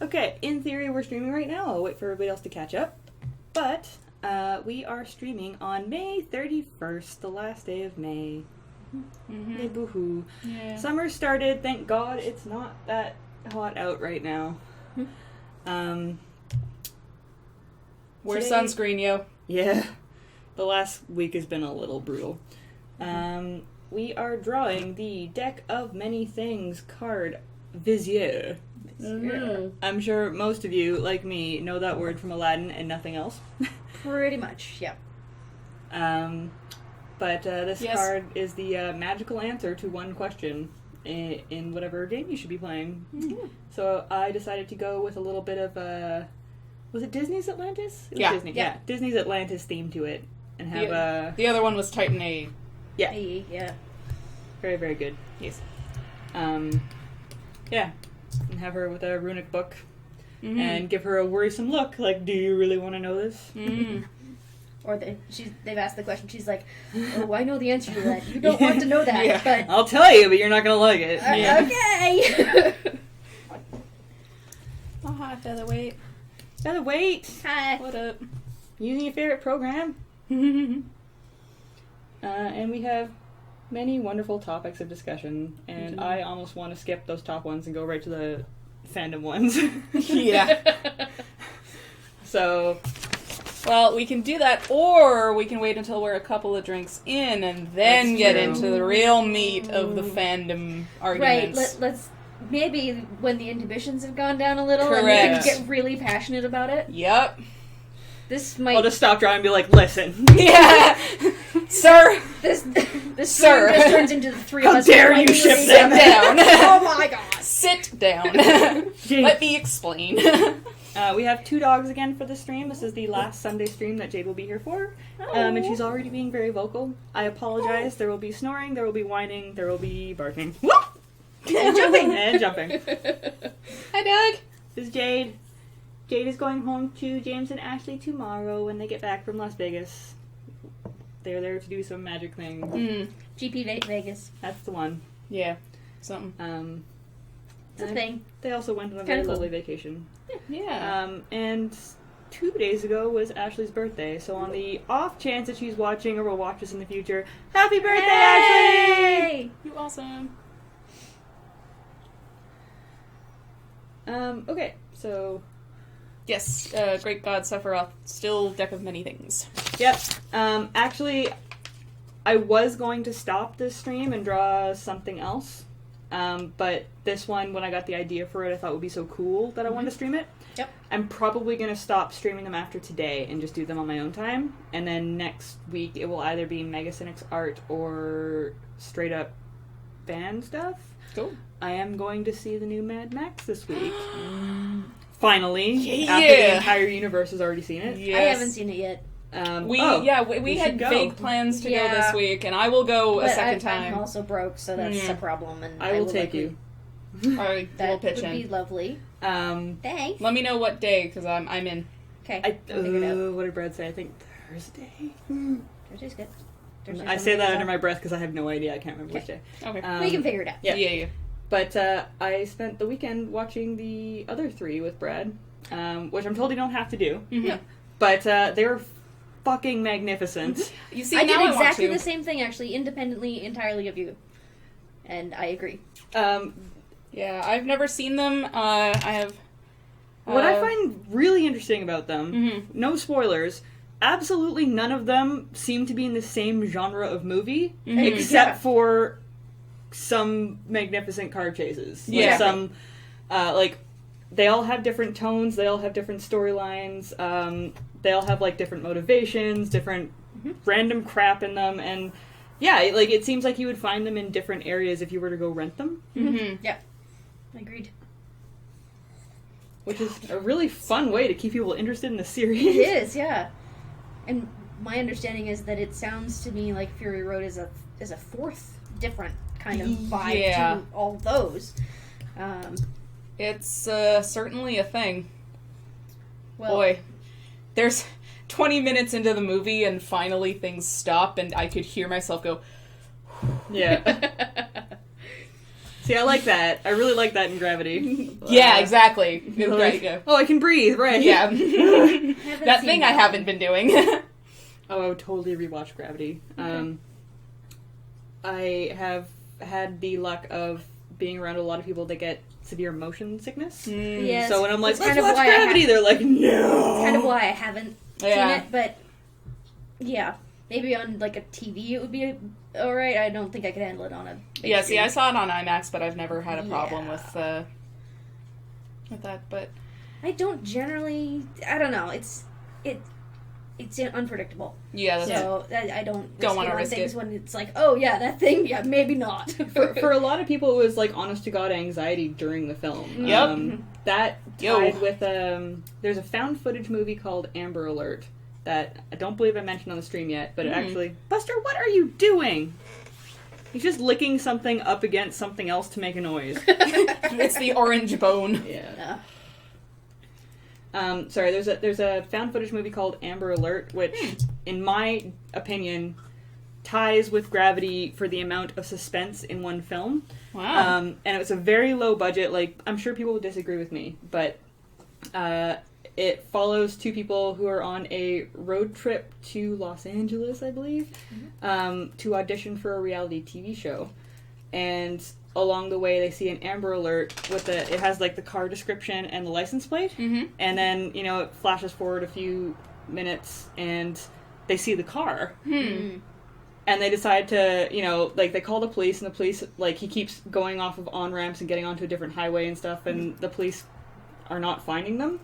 Okay, in theory we're streaming right now. I'll wait for everybody else to catch up. But we are streaming on May 31st, the last day of May. Mm-hmm. Yay, boo-hoo. Yeah. Summer started, thank God it's not that hot out right now. Wear Today- sunscreen, yo. Yeah, the last week has been a little brutal. We are drawing the Deck of Many Things card Vizier. Mm-hmm. I'm sure most of you, like me, know that word from Aladdin and nothing else. Pretty much, yeah. But this Yes. card is the magical answer to one question in whatever game you should be playing. Mm-hmm. So I decided to go with a little bit of was it Disney's Atlantis? It was Yeah. Disney. Yeah. Yeah, Disney's Atlantis theme to it, and have The other one was Titan A. yeah, Hey, yeah. very, very good. Yes. Yeah, and have her with a runic book, Mm-hmm. and give her a worrisome look, like, do you really want to know this? Mm-hmm. Or they've asked the question, she's like, oh, I know the answer to that. You don't want to know that, Yeah. but... I'll tell you, but you're not gonna like it. Okay! Oh, hi, Featherweight. Gotta wait. Hi. What up? Using your favorite program. And we have many wonderful topics of discussion, and I almost want to skip those top ones and go right to the fandom ones. Yeah. So, Well, we can do that, or we can wait until we're a couple of drinks in and then That's get true. into the real meat of the fandom Right, arguments. let's... Maybe when the inhibitions have gone down a little and Correct. we can get really passionate about it. Yep. I'll This might... just stop drawing and be like, listen. Yeah. Sir, This Sir. stream just turns into the three of How us. dare you fighting ship with them each other. down. Oh my god! Sit down. Jade. Let me explain. We have 2 dogs again for the stream. This is the last Sunday stream that Jade will be here for. And she's already being very vocal. I apologize. There will be snoring, there will be whining, there will be barking. And jumping! And jumping. Hi, Doug. This is Jade. Jade is going home to James and Ashley tomorrow when they get back from Las Vegas. They're there to do some magic thing. Mm. GP Vegas. That's the one. Yeah. Something. It's a thing. They also went on a Kinda very cool. lovely vacation. Yeah. And 2 days ago was Ashley's birthday, so on the off chance that she's watching or will watch us in the future, happy birthday, Ashley! Hey! You awesome. Okay, so Yes, Great God Sephiroth, still Deck of Many Things. yep. Actually, I was going to stop this stream and draw something else. But this one, when I got the idea for it, I thought would be so cool that I wanted to stream it. Yep. I'm probably going to stop streaming them after today and just do them on my own time. And then next week, it will either be MegaCynics art or straight up band stuff. Cool. I am going to see the new Mad Max this week. Finally. Yeah. After the entire universe has already seen it. Yes. I haven't seen it yet. We we had should go. vague plans to go Yeah. this week, and I will go a But second time. I'm also broke, so that's Mm. a problem. And I will would take likely- you. I will That pitch would be in. lovely. Thanks. Let me know what day, because I'm in. Okay. What I'll figure it out. did Brad say? I think Thursday. Thursday's good. Thursday's I say on that the under day. my breath because I have no idea. I can't remember which day. Okay. We can figure it out. Yeah. Yeah. But I spent the weekend watching the other 3 with Brad, which I'm told you don't have to do. Mhm. No. But they were fucking magnificent. You see, I now did exactly I want the same thing, actually, independently, entirely of you. And I agree. Yeah, I've never seen them. I have. What I find really interesting about them, Mhm. no spoilers, absolutely none of them seem to be in the same genre of movie, Mhm. except Yeah. for some magnificent car chases. Like Yeah. some, they all have different tones, they all have different storylines, they all have, different motivations, different random crap in them, and yeah, it seems like you would find them in different areas if you were to go rent them, Mhm. Yeah. Agreed. which is a really fun way to keep people interested in the series. It is, yeah. And my understanding is that it sounds to me like Fury Road is a fourth different kind of vibe Yeah. to all those. It's certainly a thing. Well, Boy, there's 20 minutes into the movie and finally things stop and I could hear myself go, Yeah. See, I like that. I really like that in Gravity. Yeah, exactly. Like, Right. oh, I can breathe, right. Yeah. Haven't That seen thing I that haven't one. been doing. Oh, I would totally rewatch Gravity. Okay. I have had the luck of being around a lot of people that get severe motion sickness. Yes. So when I'm like, That's let's kind of watch why I Gravity, they're like, no. It's kind of why I haven't Yeah. seen it, but yeah, maybe on like a TV it would be alright. I don't think I could handle it on a big Yeah, see, screen. I saw it on IMAX, but I've never had a problem Yeah. with that. But I don't generally. I don't know. It's unpredictable. yeah, that's So I don't Don't wanna it on risk things it. when it's like, oh yeah, that thing, yeah, maybe not. For a lot of people, it was like honest to god anxiety during the film. Yep. That Yo. tied with there's a found footage movie called Amber Alert that I don't believe I mentioned on the stream yet, but it actually, Buster, what are you doing? He's just licking something up against something else to make a noise. it's the orange bone. Yeah. Sorry, there's a found footage movie called Amber Alert, which, in my opinion, ties with Gravity for the amount of suspense in one film. Wow. And it was a very low budget. Like, I'm sure people would disagree with me, but it follows two people who are on a road trip to Los Angeles, I believe, to audition for a reality TV show. And along the way, they see an Amber Alert with it has like the car description and the license plate, and then it flashes forward a few minutes and they see the car. And they decide to, they call the police, and the police, he keeps going off of on-ramps and getting onto a different highway and stuff, and the police are not finding them.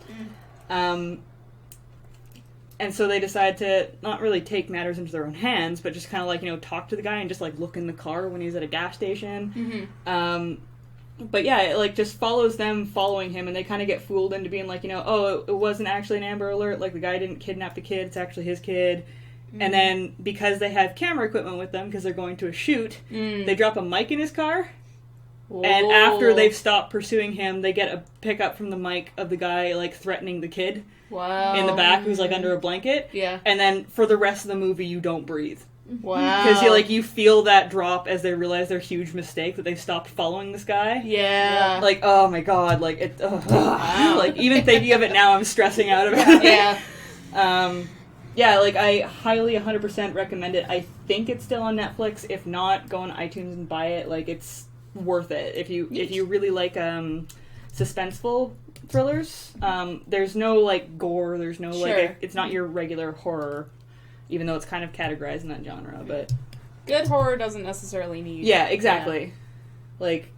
And so they decide to not really take matters into their own hands, but just kind of, talk to the guy and just, look in the car when he's at a gas station. But yeah, it, just follows them following him, and they kind of get fooled into being oh, it wasn't actually an Amber Alert, the guy didn't kidnap the kid, it's actually his kid. And then, because they have camera equipment with them, because they're going to a shoot, they drop a mic in his car. Whoa. And after they've stopped pursuing him, they get a pickup from the mic of the guy, threatening the kid Wow. in the back who's, under a blanket. Yeah. And then, for the rest of the movie, you don't breathe. Wow. Because, you feel that drop as they realize their huge mistake, that they've stopped following this guy. Yeah. Oh my god, wow. Even thinking of it now, I'm stressing out about it. Yeah. Yeah, I highly 100% recommend it. I think it's still on Netflix. If not, go on iTunes and buy it. It's worth it. If you really like suspenseful thrillers, there's no gore, there's no Sure. it's not your regular horror, even though it's kind of categorized in that genre, but Good horror doesn't necessarily need... yeah, exactly.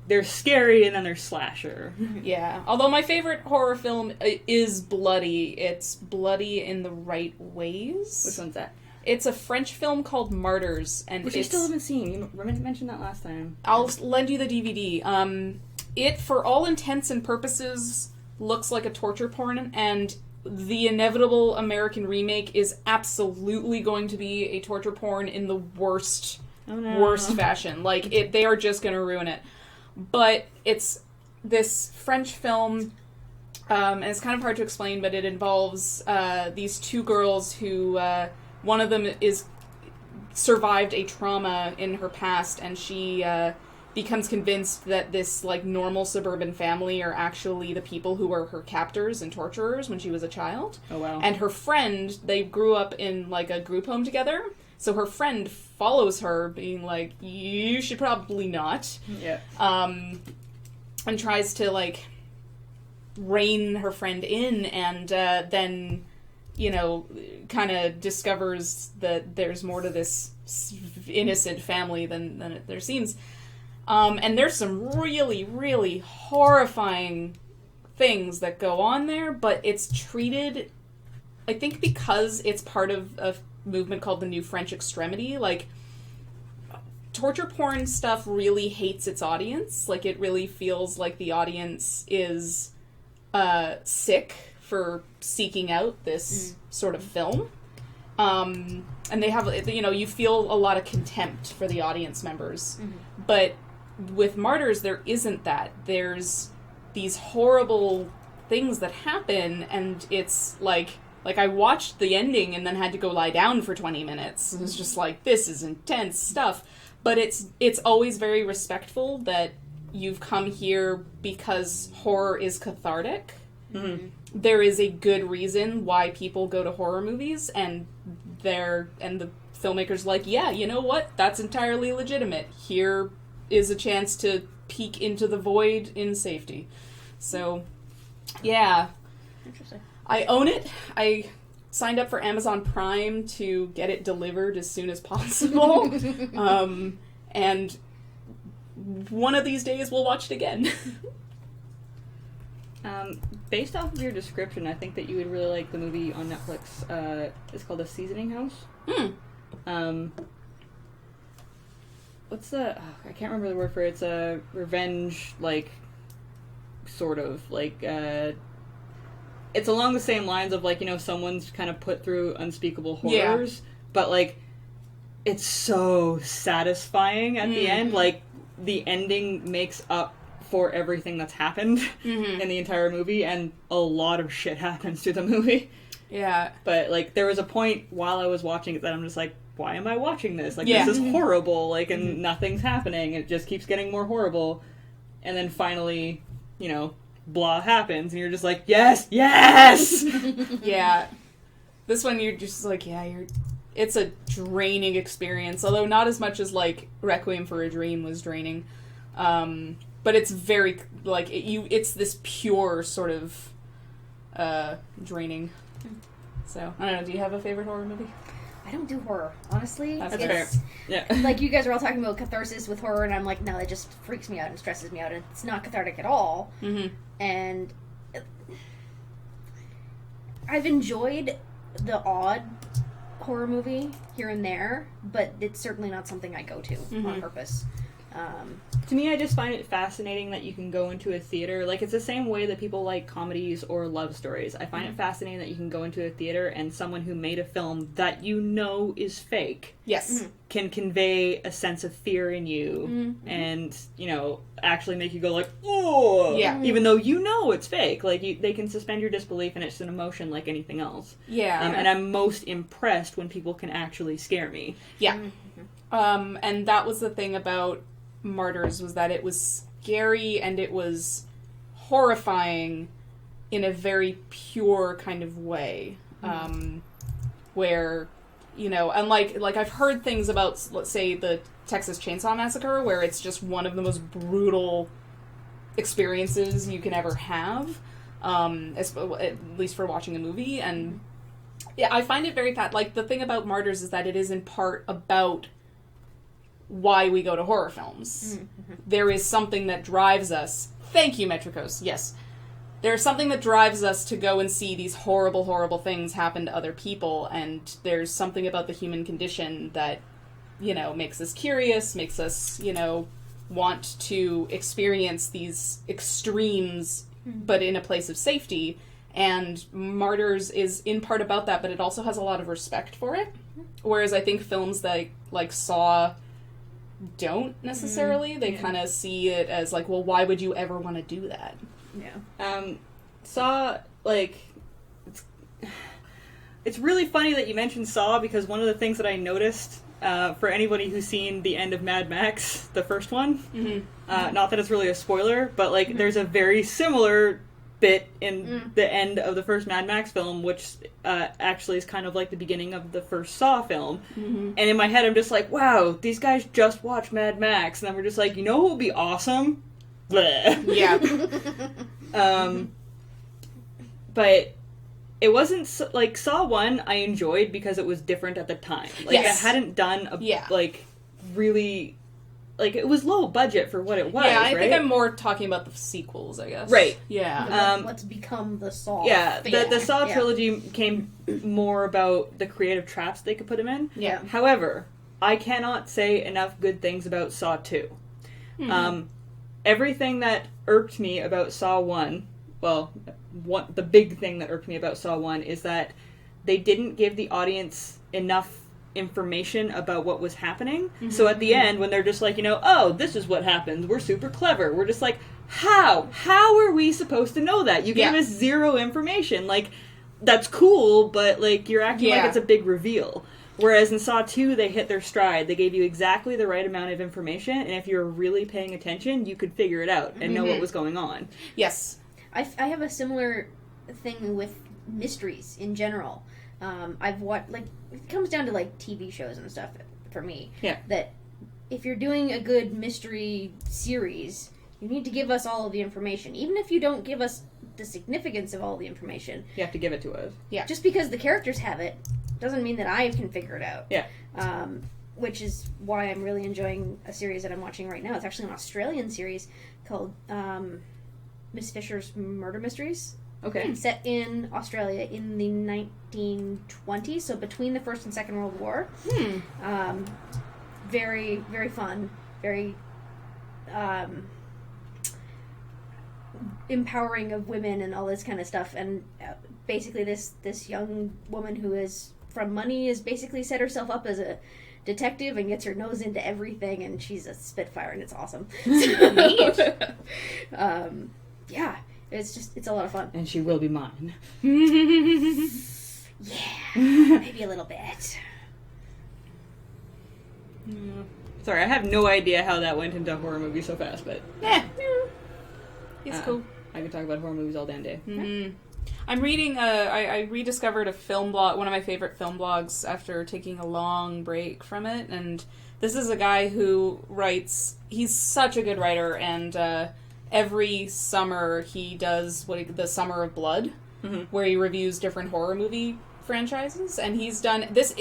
There's scary and then there's slasher. Yeah. Although my favorite horror film is bloody. It's bloody in the right ways. Which one's that? It's a French film called Martyrs, and Which you still haven't seen. You mentioned that last time. I'll lend you the DVD. It, for all intents and purposes, looks like a torture porn, and the inevitable American remake is absolutely going to be a torture porn in the worst fashion. They are just going to ruin it. But it's this French film, and it's kind of hard to explain, but it involves these two girls who, one of them survived a trauma in her past, and she becomes convinced that this normal suburban family are actually the people who were her captors and torturers when she was a child. Oh, wow. And her friend, they grew up in a group home together, so her friend follows her, being you should probably not. Yeah. And tries to rein her friend in, and then kind of discovers that there's more to this innocent family than there seems. And there's some really, really horrifying things that go on there, but it's treated, I think because it's part of a movement called the New French Extremity, torture porn stuff really hates its audience. It really feels like the audience is sick for seeking out this sort of film. And they have, you feel a lot of contempt for the audience members. But with Martyrs, there isn't that. There's these horrible things that happen, and it's I watched the ending and then had to go lie down for 20 minutes. It was just this is intense stuff. But it's always very respectful that you've come here because horror is cathartic. Mm-hmm. There is a good reason why people go to horror movies, and the filmmaker's like, yeah, you know what? That's entirely legitimate. Here is a chance to peek into the void in safety. So, yeah. Interesting. I own it. I signed up for Amazon Prime to get it delivered as soon as possible. And one of these days we'll watch it again. Based off of your description, I think that you would really like the movie on Netflix. It's called The Seasoning House. What's the... I can't remember the word for it. It's a revenge, like, sort of, like, it's along the same lines of, like, you know, someone's kind of put through unspeakable horrors, but, like, it's so satisfying at the end. Like, the ending makes up for everything that's happened in the entire movie, and a lot of shit happens through the movie. Yeah. But, like, there was a point while I was watching it that I'm just like, why am I watching this? Like, this is horrible, like, and nothing's happening. It just keeps getting more horrible. And then finally, you know, blah happens, and you're just like, yes! Yeah. This one, you're just like, it's a draining experience, although not as much as, like, Requiem for a Dream was draining. But it's very, like, it's this pure sort of, draining. So, I don't know, do you have a favorite horror movie? I don't do horror, honestly. That's fair. Yeah. Like, you guys are all talking about catharsis with horror, and I'm like, no, that just freaks me out and stresses me out, and it's not cathartic at all. And I've enjoyed the odd horror movie here and there, but it's certainly not something I go to on purpose. To me, I just find it fascinating that you can go into a theater. Like, it's the same way that people like comedies or love stories. I find it fascinating that you can go into a theater and someone who made a film that you know is fake can convey a sense of fear in you and, you know, actually make you go like, oh! Yeah. Even though you know it's fake. Like, they can suspend your disbelief, and it's an emotion like anything else. Yeah. And I'm most impressed when people can actually scare me. Yeah. And that was the thing about Martyrs, was that it was scary and it was horrifying in a very pure kind of way, where, you know, unlike, like, I've heard things about, let's say, the Texas Chainsaw Massacre, where it's just one of the most brutal experiences you can ever have, at least for watching a movie, and yeah, I find it very like, the thing about Martyrs is that it is in part about why we go to horror films. There is something that drives us. Thank you, Metricos. Yes. There's something that drives us to go and see these horrible, horrible things happen to other people, and there's something about the human condition that, you know, makes us curious, makes us, you know, want to experience these extremes, but in a place of safety. And Martyrs is in part about that, but it also has a lot of respect for it. Whereas I think films that, like Saw, don't necessarily. They kind of see it as like, well, why would you ever want to do that? Yeah. Saw, like, it's really funny that you mentioned Saw, because one of the things that I noticed, for anybody who's seen the end of Mad Max, the first one, not that it's really a spoiler, but, like, there's a very similar bit in the end of the first Mad Max film, which actually is kind of like the beginning of the first Saw film. And in my head, I'm just like, wow, these guys just watched Mad Max, and then we're just like, you know what would be awesome? Bleh. Yeah. But it wasn't, like, Saw 1 I enjoyed because it was different at the time. Like, it hadn't done like, really... Like, it was low budget for what it was, yeah, I right? think I'm more talking about the sequels, I guess. Right. Yeah. What's become the Saw thing. The Saw trilogy came more about the creative traps they could put him in. Yeah. However, I cannot say enough good things about Saw 2. Everything that irked me about Saw 1, the big thing that irked me about Saw 1 is that they didn't give the audience enough information about what was happening. So at the end, when they're just like, you know, oh, this is what happens, we're super clever, we're just like, how are we supposed to know that? You gave us zero information. Like, that's cool, but, like, you're acting like it's a big reveal. Whereas in Saw 2, they hit their stride. They gave you exactly the right amount of information, and if you were really paying attention, you could figure it out and know what was going on. Yes. I have a similar thing with mysteries in general. I've watched, like, it comes down to, like, TV shows and stuff for me. Yeah. That if you're doing a good mystery series, you need to give us all of the information. Even if you don't give us the significance of all the information. You have to give it to us. Yeah. Just because the characters have it doesn't mean that I can figure it out. Yeah. Which is why I'm really enjoying a series that I'm watching right now. It's actually an Australian series called Miss Fisher's Murder Mysteries. Okay. It's set in Australia in the 1920s, so between the First and Second World War. Very, very fun. Very empowering of women and all this kind of stuff. And basically this young woman who is from money is basically set herself up as a detective and gets her nose into everything, and she's a spitfire, and it's awesome. Neat. Yeah, it's a lot of fun. And she will be mine. Yeah, maybe a little bit. Sorry, I have no idea how that went into a horror movie so fast, but... It's cool. I could talk about horror movies all damn day. Mm-hmm. I'm reading, I rediscovered a film blog, one of my favorite film blogs after taking a long break from it, and this is a guy who writes, he's such a good writer, and every summer he does the Summer of Blood, where he reviews different horror movie franchises, and he's done, this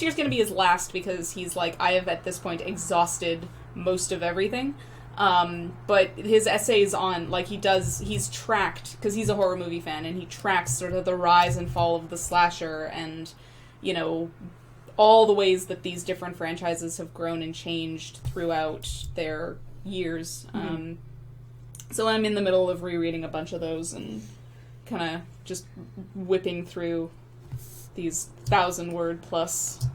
year's gonna be his last, because he's like, I have at this point exhausted most of everything. But his essays on, like, he's tracked, because he's a horror movie fan, and he tracks sort of the rise and fall of the slasher, and, you know, all the ways that these different franchises have grown and changed throughout their years. So I'm in the middle of rereading a bunch of those, and kind of just whipping through these 1,000-word plus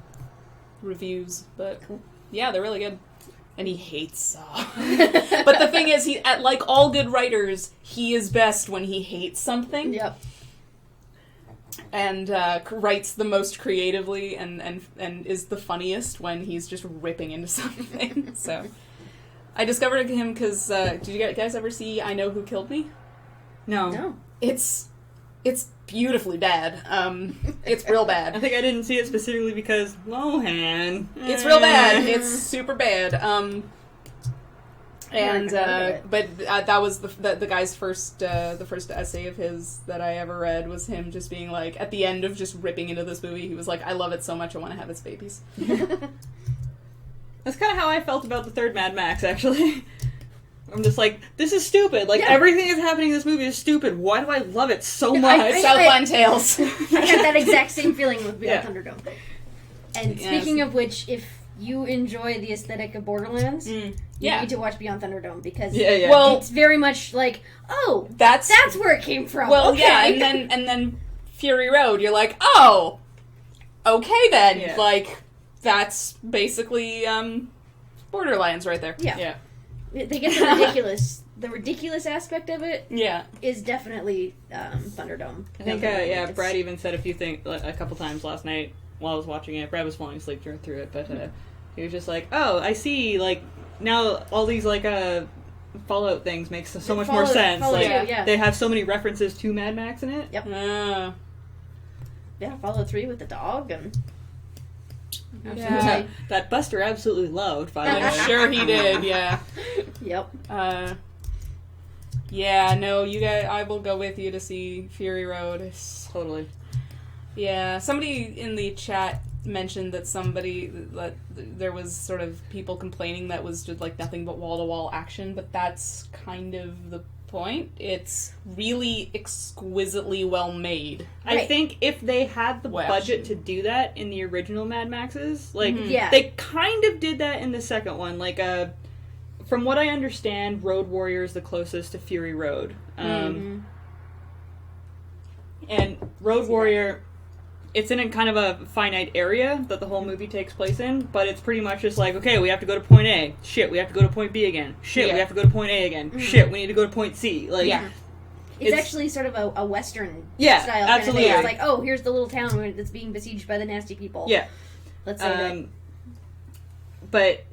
reviews, but yeah, they're really good. And he hates Saw. But the thing is, like all good writers, he is best when he hates something. Yep. And writes the most creatively and is the funniest when he's just ripping into something. So I discovered him because, did you guys ever see I Know Who Killed Me? No. It's beautifully bad. It's real bad. I think I didn't see it specifically because Lohan. It's real bad. It's super bad. That was the guy's first essay of his that I ever read was him just being like, at the end of just ripping into this movie, he was like, I love it so much I want to have its babies. That's kind of how I felt about the third Mad Max, actually. I'm just like, this is stupid. Like, everything that's happening in this movie is stupid. Why do I love it so much? Southland Tales. I had that exact same feeling with Beyond Thunderdome. And speaking of which, if you enjoy the aesthetic of Borderlands, you need to watch Beyond Thunderdome, because well, it's very much like, oh, that's where it came from. Well, okay. yeah, and then Fury Road, you're like, oh, okay then. Yeah. Like, that's basically Borderlands right there. Yeah. They get the ridiculous aspect of it. Yeah, is definitely Thunderdome. I think Brad even said a couple times last night while I was watching it. Brad was falling asleep through it, but he was just like, "Oh, I see. Like now, all these Fallout things makes so much more sense. They have so many references to Mad Max in it. Yep. Fallout 3 with the dog and." Yeah. That Buster absolutely loved, by the way. I'm sure he did, yeah. Yep. You guys, I will go with you to see Fury Road. Totally. Yeah, somebody in the chat mentioned that there was sort of people complaining that was just like nothing but wall-to-wall action, but that's kind of the point. It's really exquisitely well made. Right. I think if they had the budget to do that in the original Mad Maxes, they kind of did that in the second one. Like, from what I understand, Road Warrior is the closest to Fury Road. And Road Warrior, it's in a kind of a finite area that the whole movie takes place in, but it's pretty much just like, okay, we have to go to point A. Shit, we have to go to point B again. Shit, we have to go to point A again. Shit, we need to go to point C. Like, It's actually sort of a Western style kind absolutely. of thing. It's like, oh, here's the little town that's being besieged by the nasty people. Yeah. Let's say that. But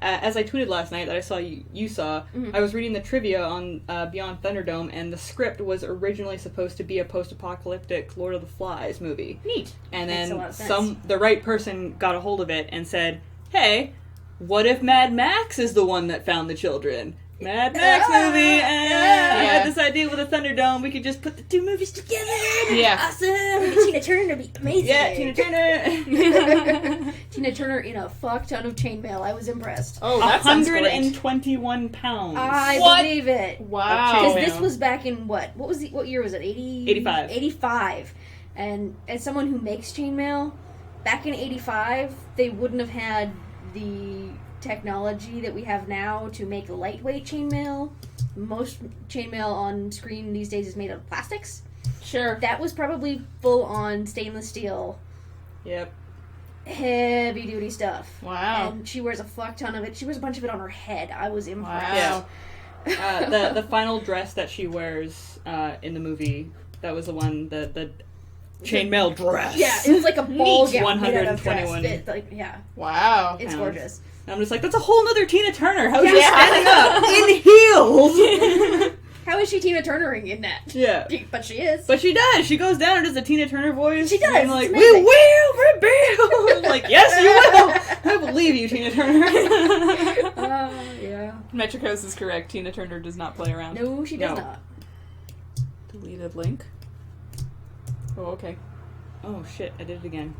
as I tweeted last night that I saw you saw, I was reading the trivia on Beyond Thunderdome, and the script was originally supposed to be a post-apocalyptic Lord of the Flies movie. Neat. And Makes a lot then of sense. the right person got a hold of it and said, "Hey, what if Mad Max is the one that found the children? Mad Max movie. I had this idea with a Thunderdome. We could just put the two movies together. Yeah. Awesome. Tina Turner would be amazing. Yeah, Tina Turner. Tina Turner in a fuck ton of chainmail. I was impressed. Oh, that sounds great. 121 pounds. I What? believe it. Wow. Because this was back in what? What year was it? 85. 85. And as someone who makes chainmail, back in 85, they wouldn't have had the technology that we have now to make lightweight chainmail. Most chainmail on screen these days is made out of plastics. Sure. That was probably full on stainless steel, Yep. heavy duty stuff. Wow. And she wears a fuck ton of it. She wears a bunch of it on her head. I was impressed. Wow. The final dress that she wears in the movie, that was the one, the chainmail dress. Yeah, it was like a ball gown made out of 121. dress. Yeah, Wow. it's Pounds. gorgeous. And I'm just like, that's a whole nother Tina Turner. How's she Yeah. standing up in heels? How is she Tina Turnering in that? Yeah. But she is. But she does. She goes down and does the Tina Turner voice. She does. And like, It's we amazing. will rebuild. I'm like, yes, you will. I believe you, Tina Turner. Yeah. Metricos is correct. Tina Turner does not play around. No, she does No. not. Deleted link. Oh, okay. Oh shit! I did it again.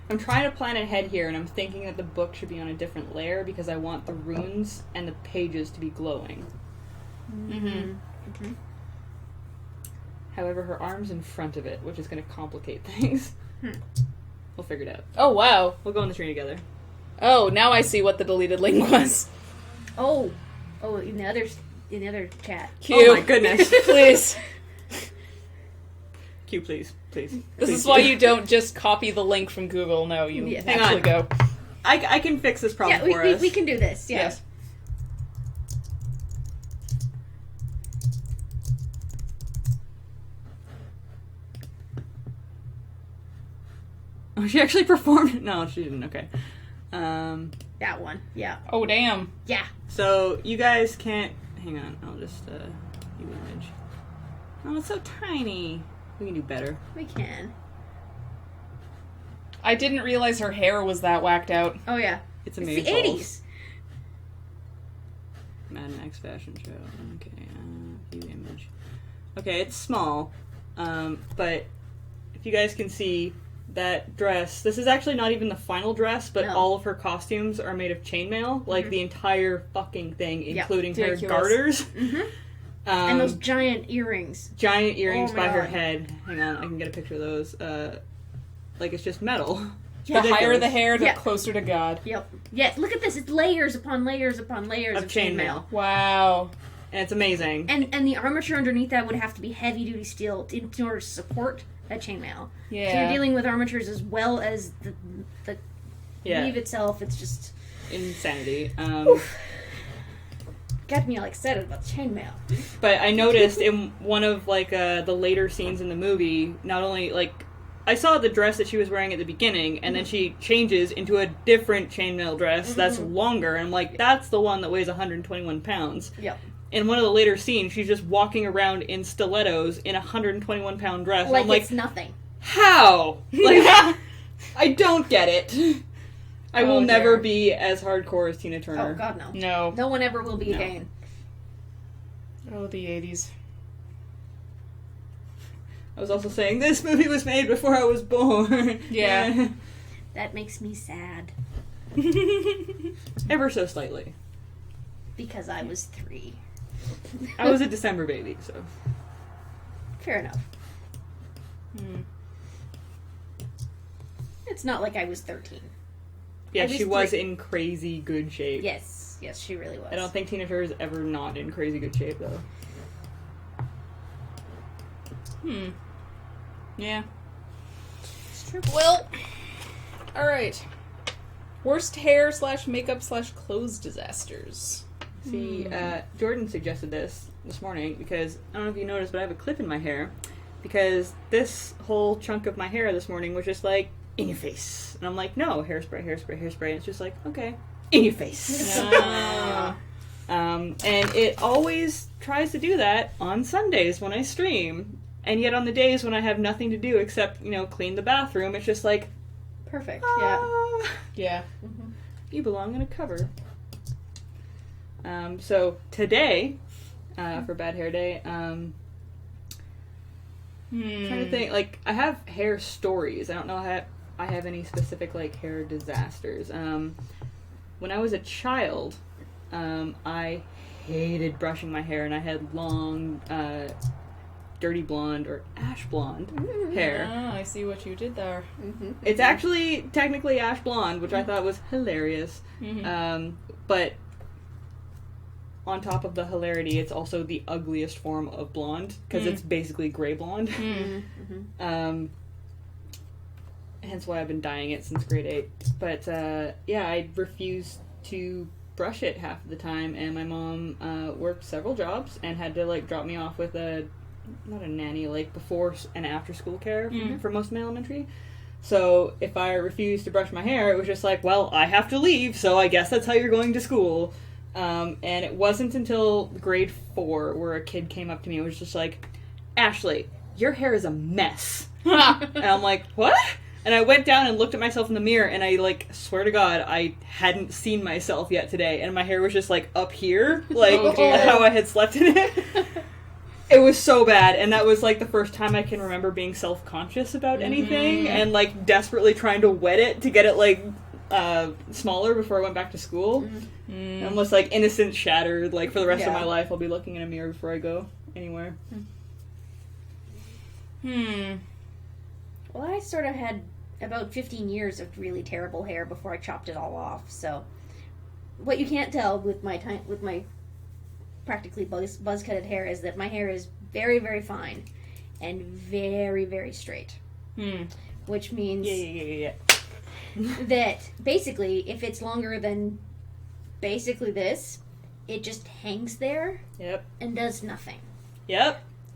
I'm trying to plan ahead here, and I'm thinking that the book should be on a different layer because I want the runes and the pages to be glowing. Mm-hmm. However, her arm's in front of it, which is going to complicate things. We'll figure it out. Oh, wow. We'll go on the tree together. Oh, now I see what the deleted link was. Oh, in the other chat. Q. Oh my goodness. Please. Q, please. Please. This Please. is why you don't just copy the link from Google. No, you Yeah. Hang actually on. go. I can fix this problem Yeah, for us. we can do this. Yeah. Yes. Oh, she actually performed. No, she didn't. Okay. That one. Yeah. Oh, damn. Yeah. So you guys can't. Hang on. I'll just view image. Oh, it's so tiny. We can do better. We can. I didn't realize her hair was that whacked out. Oh, yeah. It's a It's May the Falls. 80s. Mad Max fashion show. Okay. View image. Okay, it's small. But if you guys can see that dress, this is actually not even the final dress, but No. all of her costumes are made of chainmail. Like the entire fucking thing, including her Ridiculous. garters. Mm-hmm. And those giant earrings. giant earrings Oh my by her God. head. Hang on, I can get a picture of those. Like it's just metal. The higher the hair, the Yeah. closer to God. Yep. Yeah, look at this. It's layers upon layers upon layers Of of chainmail. chainmail. Wow. And it's amazing. And the armature underneath that would have to be heavy duty steel in order to support that chainmail. Yeah. So you're dealing with armatures as well as the Yeah. weave itself. It's just Insanity. got me all excited about chainmail. But I noticed in one of like the later scenes in the movie, not only like I saw the dress that she was wearing at the beginning, and then she changes into a different chainmail dress that's longer, and I'm like, that's the one that weighs 121 pounds. Yep. In one of the later scenes, she's just walking around in stilettos in a 121 pound dress. and Like I'm like, it's nothing. how? Like, I don't get it. I will Oh, never dear. be as hardcore as Tina Turner. Oh God, no. No. No one ever will be No. again. Oh, the 80s. I was also saying this movie was made before I was born. Yeah. That makes me sad Ever so slightly. because I was 3. I was a December baby, so. Fair enough. Hmm. It's not like I was 13. Yeah, I she was was 3. in crazy good shape. Yes, she really was. I don't think Tina Turner is ever not in crazy good shape, though. Yeah. It's true. Well, alright. Worst hair / makeup / clothes disasters. See, Jordan suggested this morning because, I don't know if you noticed, but I have a clip in my hair because this whole chunk of my hair this morning was just like, in your face. And I'm like, no, hairspray. And it's just like, okay, in your face. And it always tries to do that on Sundays when I stream. And yet on the days when I have nothing to do except, clean the bathroom, it's just like, Perfect, Yeah. Mm-hmm. You belong in a cover. So today, for Bad Hair Day, trying to think, I have hair stories. I don't know how I have any specific, hair disasters. When I was a child, I hated brushing my hair, and I had long, dirty blonde or ash blonde hair. Oh, I see what you did there. Mm-hmm. It's actually technically ash blonde, which I thought was hilarious. But on top of the hilarity, it's also the ugliest form of blonde because it's basically gray blonde. Hence why I've been dyeing it since grade 8. But I refused to brush it half of the time, and my mom worked several jobs and had to drop me off with not a nanny, before and after school care for most of my elementary. So if I refused to brush my hair, it was just well, I have to leave, so I guess that's how you're going to school. And it wasn't until grade 4 where a kid came up to me and was just like, Ashley, your hair is a mess. And I'm like, what? And I went down and looked at myself in the mirror, and I, swear to God, I hadn't seen myself yet today, and my hair was just, up here, how I had slept in it. It was so bad, and that was, the first time I can remember being self-conscious about anything, and, desperately trying to wet it to get it, smaller before I went back to school. Almost, innocent shattered, for the rest of my life, I'll be looking in a mirror before I go anywhere. Well, I sort of had about 15 years of really terrible hair before I chopped it all off, so what you can't tell with my practically buzz-cutted hair is that my hair is very, very fine and very, very straight. Which means that basically, if it's longer than basically this, it just hangs there and does nothing.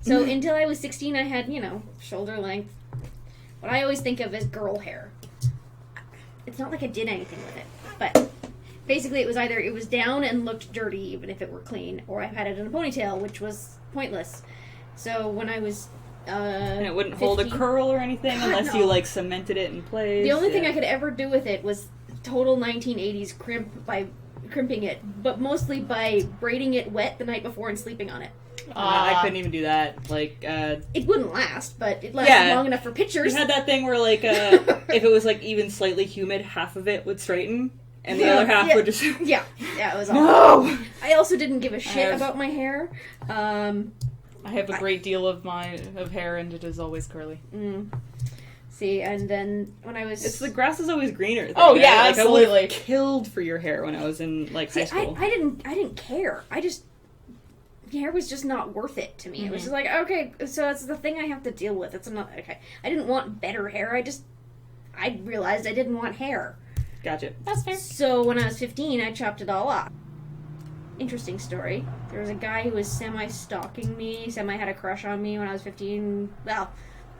So until I was 16, I had, shoulder length, what I always think of as girl hair. It's not like I did anything with it, but basically, it was down and looked dirty, even if it were clean, or I had it in a ponytail, which was pointless. So when I was, and it wouldn't hold a curl or anything unless you cemented it in place. The only thing I could ever do with it was total 1980s crimp by crimping it, but mostly by braiding it wet the night before and sleeping on it. I couldn't even do that. It wouldn't last, but it lasted long enough for pictures. You had that thing where, if it was, even slightly humid, half of it would straighten, and the other half would just... it was awful. No! I also didn't give a shit about my hair. I have a great deal of hair, and it is always curly. See, and then when I was... It's the grass is always greener thing, Oh, right? yeah, absolutely. I would have killed for your hair when I was in, high school. I didn't care. Hair was just not worth it to me. It was just okay, so that's the thing I have to deal with. It's not okay. I didn't want better hair. I realized I didn't want hair. Gotcha. That's fair. So when I was 15, I chopped it all off. Interesting story. There was a guy who was semi-stalking me, had a crush on me when I was 15. Well,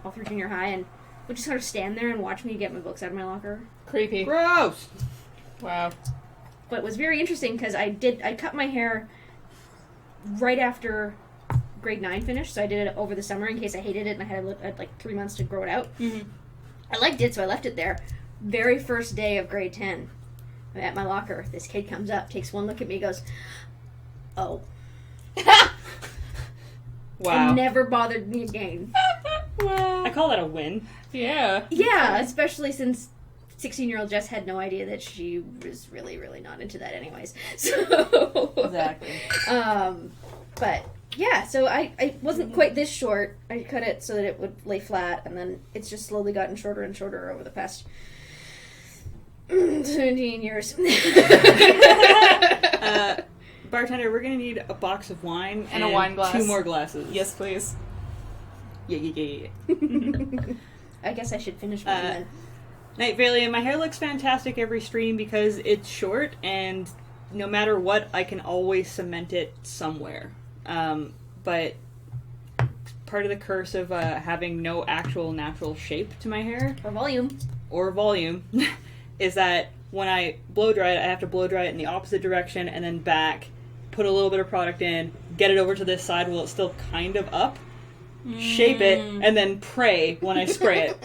all through junior high, and would just sort of stand there and watch me get my books out of my locker. Creepy. Gross. Wow. But it was very interesting because I cut my hair right after grade 9 finished, so I did it over the summer in case I hated it and I had 3 months to grow it out. I liked it, so I left it there. Very first day of grade 10, I'm at my locker. This kid comes up, takes one look at me, goes, "Oh." Wow. And never bothered me again. Wow. I call that a win. Yeah. Yeah, especially since 16-year-old Jess had no idea that she was really, really not into that anyways. So Exactly. But yeah, so I wasn't quite this short. I cut it so that it would lay flat, and then it's just slowly gotten shorter and shorter over the past 17 years. Bartender, we're gonna need a box of wine And a wine glass. 2 more glasses. Yes, please. Yeah. I guess I should finish mine then. Night Valia, my hair looks fantastic every stream because it's short and no matter what, I can always cement it somewhere. But part of the curse of having no actual natural shape to my hair Or volume. is that when I blow dry it, I have to blow dry it in the opposite direction and then back, put a little bit of product in, get it over to this side while it's still kind of up, shape it, and then pray when I spray it.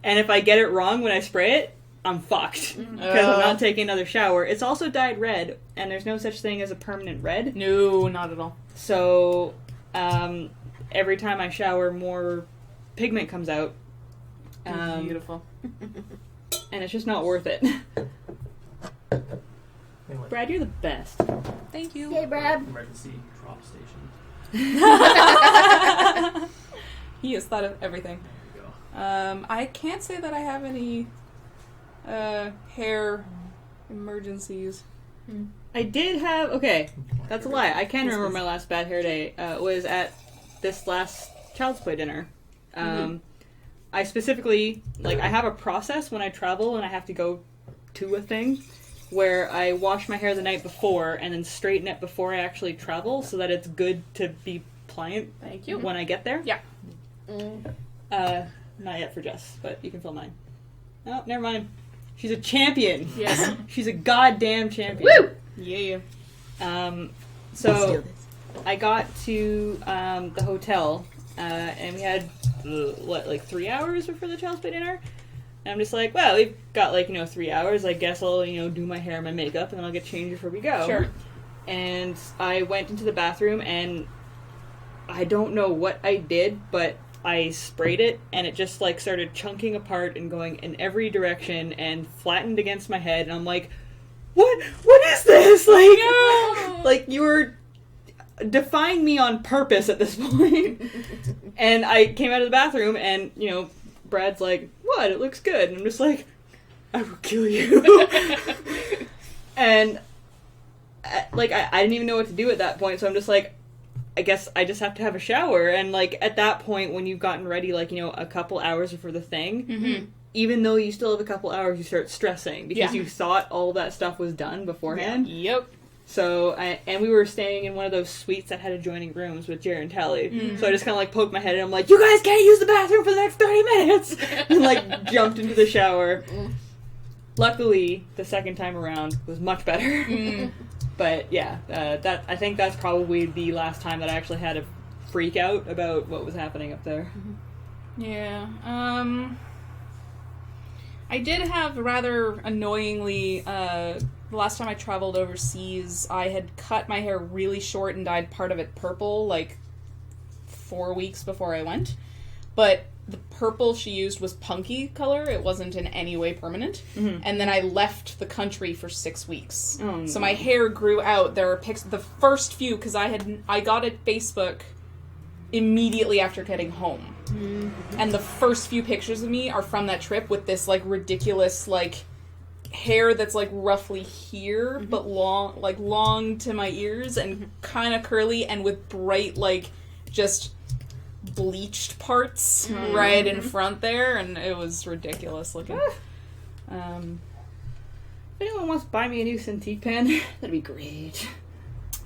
And if I get it wrong when I spray it, I'm fucked. Because I'm not taking another shower. It's also dyed red, and there's no such thing as a permanent red. No, not at all. So, every time I shower, more pigment comes out. Beautiful. And it's just not worth it. Anyway, Brad, you're the best. Thank you. Yay, Brad. emergency drop station. He has thought of everything. There you go. I can't say that I have any hair emergencies. I did have... Okay, that's a lie. I can Yes, remember please. my last bad hair day was at this last Child's Play dinner. I specifically... Like, I have a process when I travel and I have to go to a thing where I wash my hair the night before and then straighten it before I actually travel so that it's good to be pliant Thank you. when I get there. Yeah. Not yet for Jess, but you can fill mine. Oh, never mind. She's a champion. Yes. She's a goddamn champion. Woo! Yeah. So I got to the hotel, and we had, 3 hours before the Child's Play dinner? And I'm just like, well, we've got, 3 hours. I guess I'll, do my hair and my makeup, and then I'll get changed before we go. Sure. And I went into the bathroom, and I don't know what I did, but I sprayed it, and it just, started chunking apart and going in every direction and flattened against my head, and I'm like, what is this? You were defying me on purpose at this point. And I came out of the bathroom, and, Brad's like, what? It looks good. And I'm just like, I will kill you. And, I didn't even know what to do at that point, so I'm just like, I guess I just have to have a shower. And, at that point, when you've gotten ready, a couple hours before the thing, even though you still have a couple hours, you start stressing because you thought all that stuff was done beforehand. Yep. So, and we were staying in one of those suites that had adjoining rooms with Jared and Tally. So I just kind of, poked my head and I'm like, you guys can't use the bathroom for the next 30 minutes! And, jumped into the shower. Luckily, the second time around was much better. But, yeah, I think that's probably the last time that I actually had a freak out about what was happening up there. Yeah. I did have rather annoyingly, the last time I traveled overseas, I had cut my hair really short and dyed part of it purple, 4 weeks before I went. But the purple she used was punky color. It wasn't in any way permanent. And then I left the country for 6 weeks. Oh, So no. my hair grew out. There were pics, the first few, because I got it Facebook immediately after getting home. And the first few pictures of me are from that trip with this, ridiculous, hair that's, roughly here, but long to my ears and kind of curly and with bright, just bleached parts right in front there, and it was ridiculous looking. If anyone wants to buy me a new Cintiq pen, that'd be great.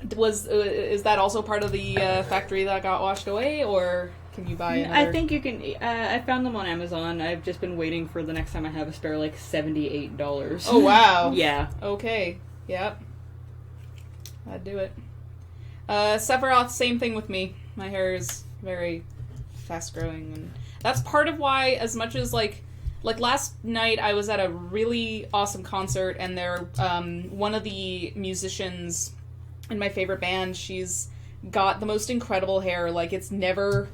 Is that also part of the factory that got washed away, or can you buy another? I think you can. I found them on Amazon. I've just been waiting for the next time I have a spare, $78. Oh, wow. Yeah. Okay. Yep. I'd do it. Sephiroth, same thing with me. My hair is very fast growing, and that's part of why, as much as last night I was at a really awesome concert, and one of the musicians in my favorite band, she's got the most incredible hair. It's never...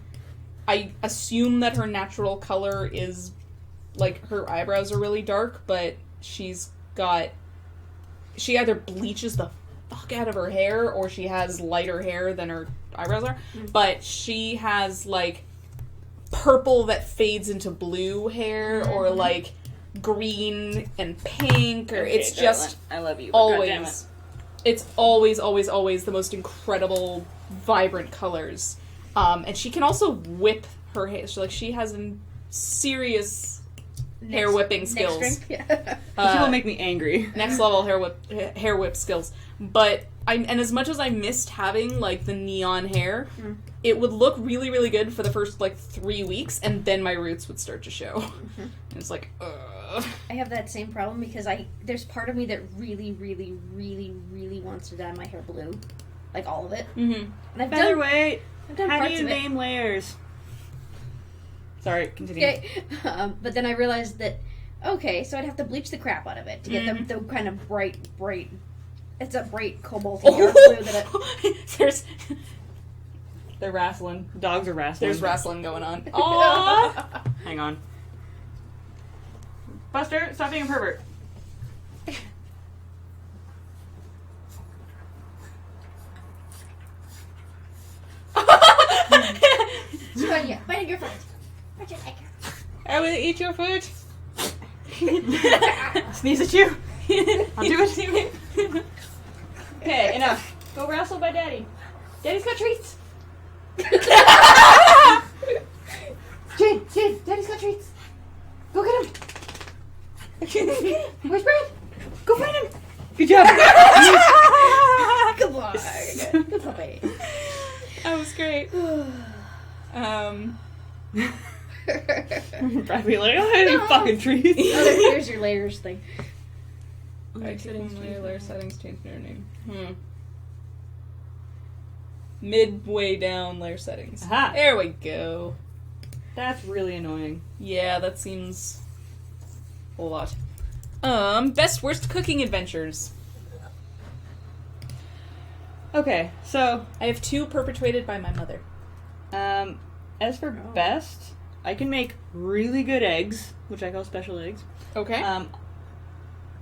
I assume that her natural color is, her eyebrows are really dark, but she either bleaches the fuck out of her hair, or she has lighter hair than her eyebrows are, but she has, purple that fades into blue hair, or, green and pink, or Okay, it's just... I love you. But goddammit. Always. It's always, always, always the most incredible, vibrant colors. And she can also whip her hair. She has a serious hair whipping skills. Next drink. Yeah. People make me angry. Next level hair whip skills. But and as much as I missed having like the neon hair, it would look really, really good for the first like 3 weeks, and then my roots would start to show. And it's like, ugh. I have that same problem because there's part of me that really, really, really, really wants to dye my hair blue, like all of it. Mm-hmm. And I've Featherweight. done How parts do you of it. name layers? Sorry, continue. Okay, but then I realized that okay, so I'd have to bleach the crap out of it to get the kind of bright. It's a bright cobalt dark blue that They're wrestling. Dogs are wrestling. There's wrestling going on. Aww! Hang on. Buster, stop being a pervert. Biting your foot. What's your egg? I will eat your food. Sneeze at you. I'll do it. Okay, enough. Go wrestle by Daddy. Daddy's got treats. Jane, Daddy's got treats. Go get him. Where's Brad? Go find him. Good job. Good boy. Good puppy. That was great. Brad be like, oh, you fucking treats. Oh, there's your layers thing. Layer settings, change their name. Midway down layer settings. Aha. There we go. That's really annoying. Yeah, that seems a lot. Best worst cooking adventures. Okay, so I have 2 perpetuated by my mother. as for best, I can make really good eggs, which I call special eggs. Okay.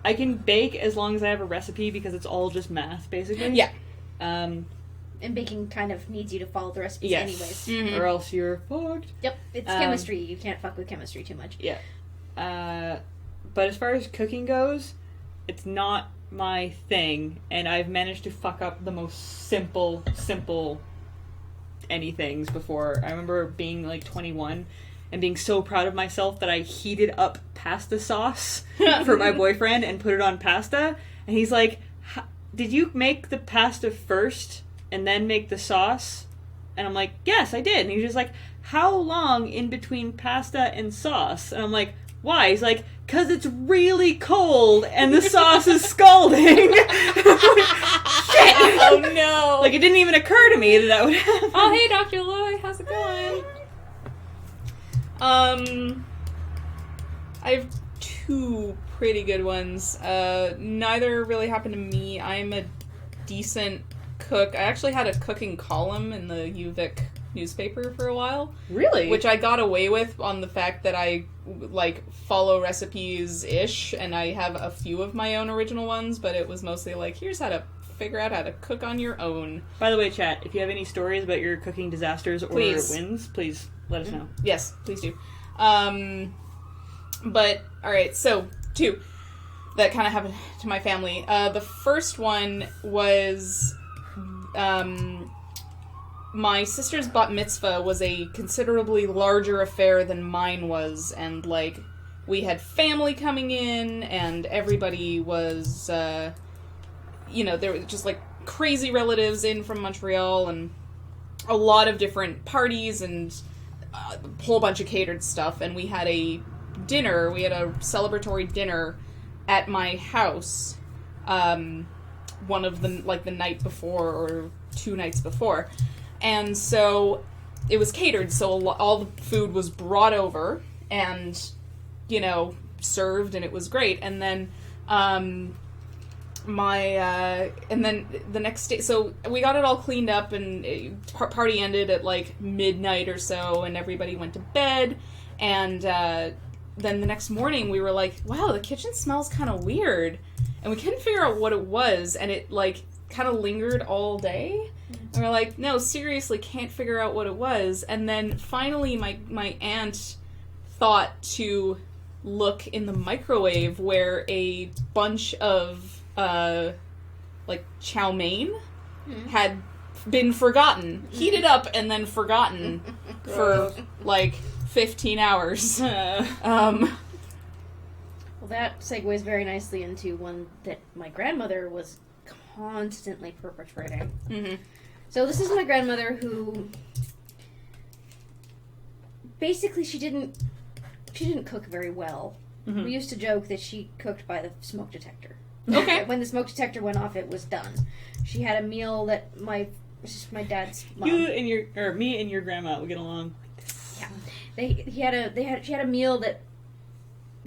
I can bake as long as I have a recipe because it's all just math, basically. Yeah. And baking kind of needs you to follow the recipes Yes. anyways. Mhm. Or else you're fucked. Yep, it's chemistry. You can't fuck with chemistry too much. Yeah. But as far as cooking goes, it's not my thing, and I've managed to fuck up the most simple anythings before. I remember being like 21 and being so proud of myself that I heated up pasta sauce for my boyfriend and put it on pasta, and he's like, did you make the pasta first and then make the sauce? And I'm like, yes, I did. And he's just like, how long in between pasta and sauce? And I'm like, why? He's like, because it's really cold and the sauce is scalding. Shit! Oh no! Like, it didn't even occur to me that would happen. Oh, hey, Dr. Loy, how's it going? I have 2 pretty good ones. Neither really happened to me. I'm a decent cook. I actually had a cooking column in the UVic newspaper for a while. Really? Which I got away with on the fact that I, like, follow recipes-ish, and I have a few of my own original ones, but it was mostly like, here's how to figure out how to cook on your own. By the way, chat, if you have any stories about your cooking disasters or Please. wins, please let us know. Yes, please do. But, alright, so, 2 that kind of happened to my family. The first one was, my sister's bat mitzvah was a considerably larger affair than mine was, and, like, we had family coming in, and everybody was, there were just, like, crazy relatives in from Montreal, and a lot of different parties, and a whole bunch of catered stuff, and we had a celebratory dinner at my house, one of the, like, the night before, or 2 nights before. And so it was catered, so all the food was brought over and, served, and it was great. And then, and then the next day, so we got it all cleaned up, and party ended at, like, midnight or so, and everybody went to bed, and, then the next morning we were like, wow, the kitchen smells kind of weird, and we couldn't figure out what it was, and it, like, kind of lingered all day. And we're like, no, seriously, can't figure out what it was. And then finally my aunt thought to look in the microwave where a bunch of, like, chow mein had been forgotten. Heated up and then forgotten for, like, 15 hours. Well, that segues very nicely into one that my grandmother was constantly perpetrating. Mm-hmm. So this is my grandmother who basically she didn't cook very well. Mm-hmm. We used to joke that she cooked by the smoke detector. Okay. When the smoke detector went off, it was done. She had a meal that my dad's mom. Me and your grandma would get along. Yeah, she had a meal that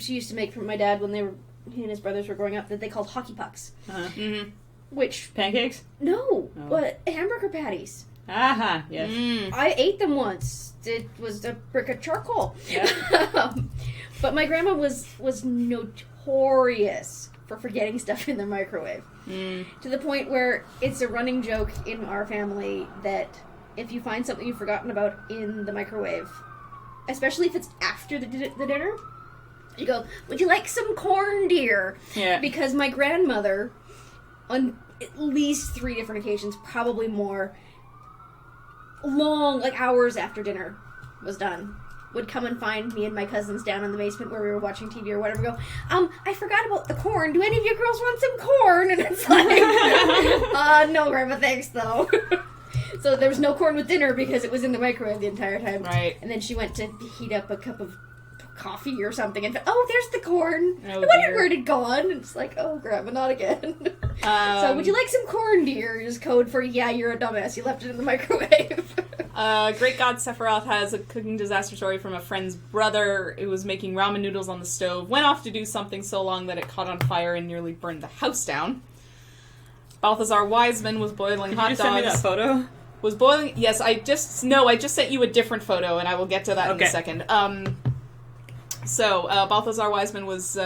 she used to make for my dad when he and his brothers were growing up that they called hockey pucks. Uh-huh. Mm-hmm. Which Pancakes? no, Oh. but hamburger patties. Aha, yes. Mm. I ate them once. It was a brick of charcoal. Yeah. But my grandma was notorious for forgetting stuff in the microwave. Mm. To the point where it's a running joke in our family that if you find something you've forgotten about in the microwave, especially if it's after the dinner, you go, "Would you like some corn, dear?" Yeah. Because my grandmother, on at least 3 different occasions, probably more, long, like hours after dinner was done, would come and find me and my cousins down in the basement where we were watching TV or whatever, go, I forgot about the corn. Do any of you girls want some corn? And it's like, no, Grandma, thanks, though. So there was no corn with dinner because it was in the microwave the entire time. Right. And then she went to heat up a cup of coffee or something and there's the corn. Oh, I wondered dear. where it had gone. And it's like, oh, Grandma, not again. So, would you Um, like some corn, dear? Is code for, yeah, you're a dumbass. You left it in the microwave. Great God Sephiroth has a cooking disaster story from a friend's brother who was making ramen noodles on the stove, went off to do something so long that it caught on fire and nearly burned the house down. Balthazar Wiseman was boiling Did hot you dogs. send me that photo? Was boiling. Yes, I just sent you a different photo, and I will get to that in Okay. a second. So Balthazar Wiseman was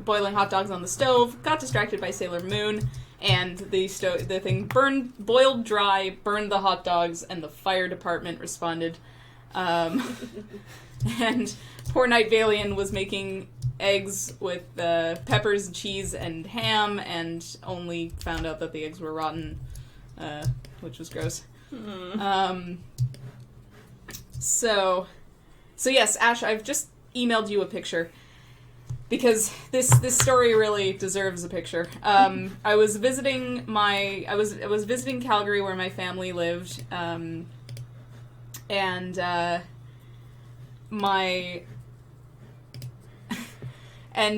boiling hot dogs on the stove, got distracted by Sailor Moon, and the thing boiled dry, burned the hot dogs, and the fire department responded. And poor Night Valian was making eggs with peppers, cheese, and ham, and only found out that the eggs were rotten, which was gross. So yes, Ash, I've just emailed you a picture because this story really deserves a picture. I was visiting I was visiting Calgary where my family lived, and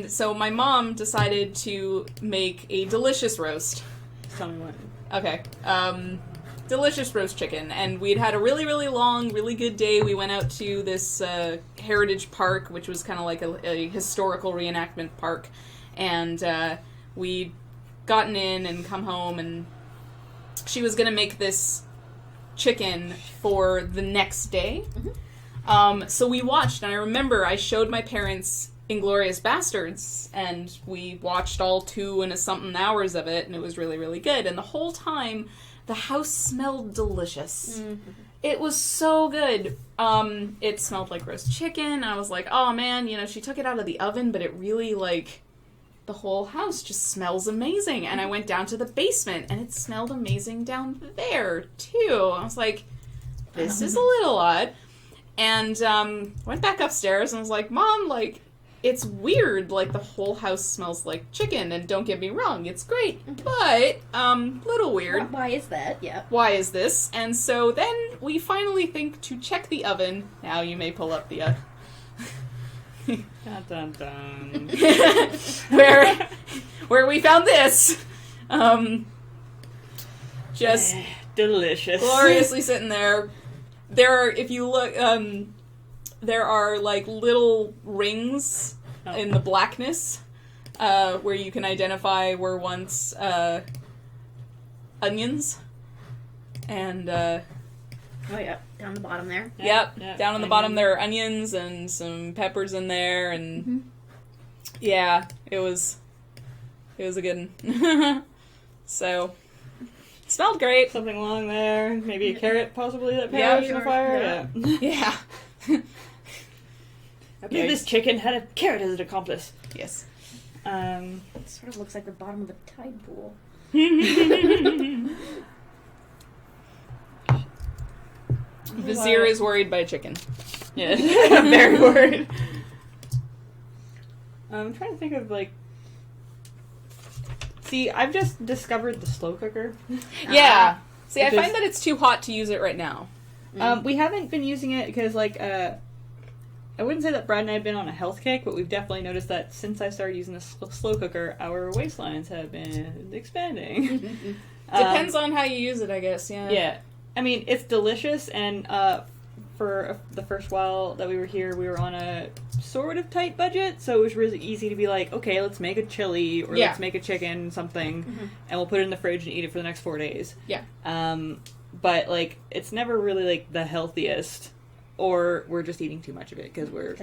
so my mom decided to make a delicious roast. Tell me what. Okay. Delicious roast chicken. And we'd had a really, really long, really good day. We went out to this heritage park, which was kind of like a historical reenactment park. And we'd gotten in and come home, and she was going to make this chicken for the next day. Mm-hmm. So we watched, and I remember I showed my parents Inglourious Bastards, and we watched all 2 and something hours of it, and it was really, really good. And the whole time, the house smelled delicious. Mm-hmm. It was so good. It smelled like roast chicken. I was like, oh man, she took it out of the oven, but it really, the whole house just smells amazing. And I went down to the basement, and it smelled amazing down there, too. I was like, this is a little odd. And went back upstairs and was like, Mom, it's weird, the whole house smells like chicken, and don't get me wrong, it's great, but, little weird. Why is that? Yeah. Why is this? And so then we finally think to check the oven. Now you may pull up the, Dun, dun, dun. where we found this. Just delicious. gloriously sitting there. There are, if you look, there are, little rings in the blackness, where you can identify were once, onions. And, Oh, yeah. Down the bottom there. yep, yeah, down on the bottom there are onions and some peppers in there, and, yeah, it was a good one. So, smelled great. Something along there. Maybe a carrot, possibly, that Yeah, perished in the sure. fire. Yeah. Yeah. Maybe this chicken had a carrot as an accomplice. Yes. It sort of looks like the bottom of a tide pool. Vizier is worried by chicken. Yeah. I'm very worried. I'm trying to think of, like... See, I've just discovered the slow cooker. Yeah. See, I Which find is- that it's too hot to use it right now. We haven't been using it because, like, I wouldn't say that Brad and I have been on a health kick, but we've definitely noticed that since I started using the slow cooker, our waistlines have been expanding. Depends on how you use it, I guess. Yeah. Yeah. I mean, it's delicious, and for the first while that we were here, we were on a sort of tight budget, so it was really easy to be like, okay, let's make a chili, or let's make a chicken, something, and we'll put it in the fridge and eat it for the next 4 days. Yeah. But, like, it's never really, like, the healthiest, or we're just eating too much of it, because we're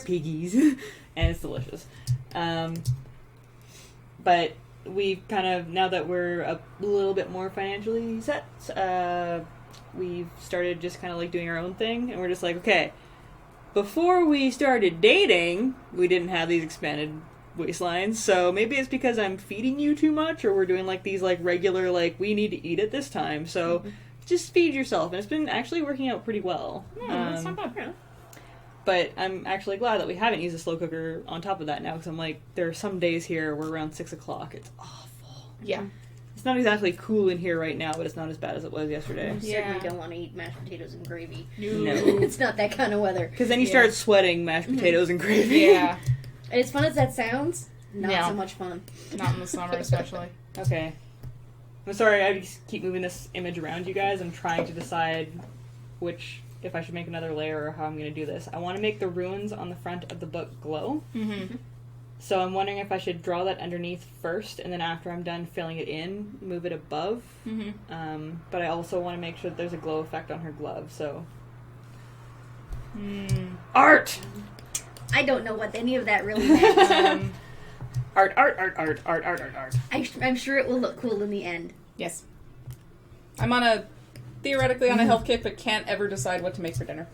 piggies, and it's delicious. But we've kind of, now that we're a little bit more financially set, we've started just kind of, like, doing our own thing, and we're just like, okay, before we started dating, we didn't have these expanded waistlines, so maybe it's because I'm feeding you too much, or we're doing, like, these, like, regular, like, we need to eat at this time, so just feed yourself, and it's been actually working out pretty well. That's not bad. But I'm actually glad that we haven't used a slow cooker on top of that now, because I'm like, there are some days here where around 6 o'clock, it's awful. Yeah. It's not exactly cool in here right now, but it's not as bad as it was yesterday. You certainly don't want to eat mashed potatoes and gravy. No. It's not that kind of weather. Because then you start sweating mashed potatoes and gravy. Yeah. And as fun as that sounds, not No. so much fun. Not in the summer, especially. Okay. I'm sorry, I just keep moving this image around you guys. I'm trying to decide if I should make another layer or how I'm going to do this. I want to make the runes on the front of the book glow. Mm-hmm. So I'm wondering if I should draw that underneath first, and then after I'm done filling it in, move it above. Mm-hmm. But I also want to make sure that there's a glow effect on her glove, so... Art! I don't know what any of that really meant. Art. I'm sure it will look cool in the end. Yes. I'm theoretically on a health kick, but can't ever decide what to make for dinner.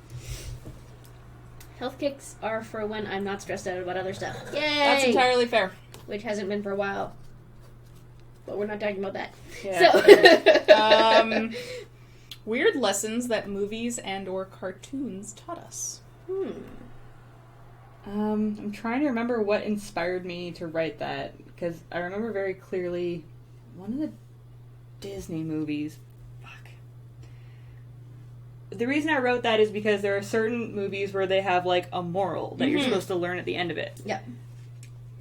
Health kicks are for when I'm not stressed out about other stuff. Yay! That's entirely fair. Which hasn't been for a while. But we're not talking about that. Yeah. Weird lessons that movies and or cartoons taught us. I'm trying to remember what inspired me to write that, because I remember very clearly one of the Disney movies. Fuck. The reason I wrote that is because there are certain movies where they have, like, a moral that you're supposed to learn at the end of it. Yep.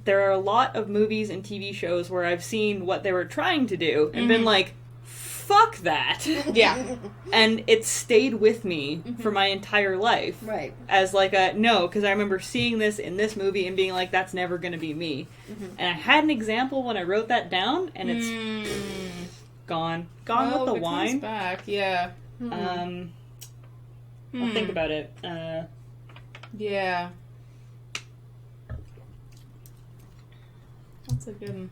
There are a lot of movies and TV shows where I've seen what they were trying to do and been like, fuck that. Yeah. And it stayed with me for my entire life. Right. As like no, because I remember seeing this in this movie and being like, that's never going to be me. And I had an example when I wrote that down, and it's gone. Gone with the it wine. comes back, yeah. I'll think about it. Yeah. That's a good one.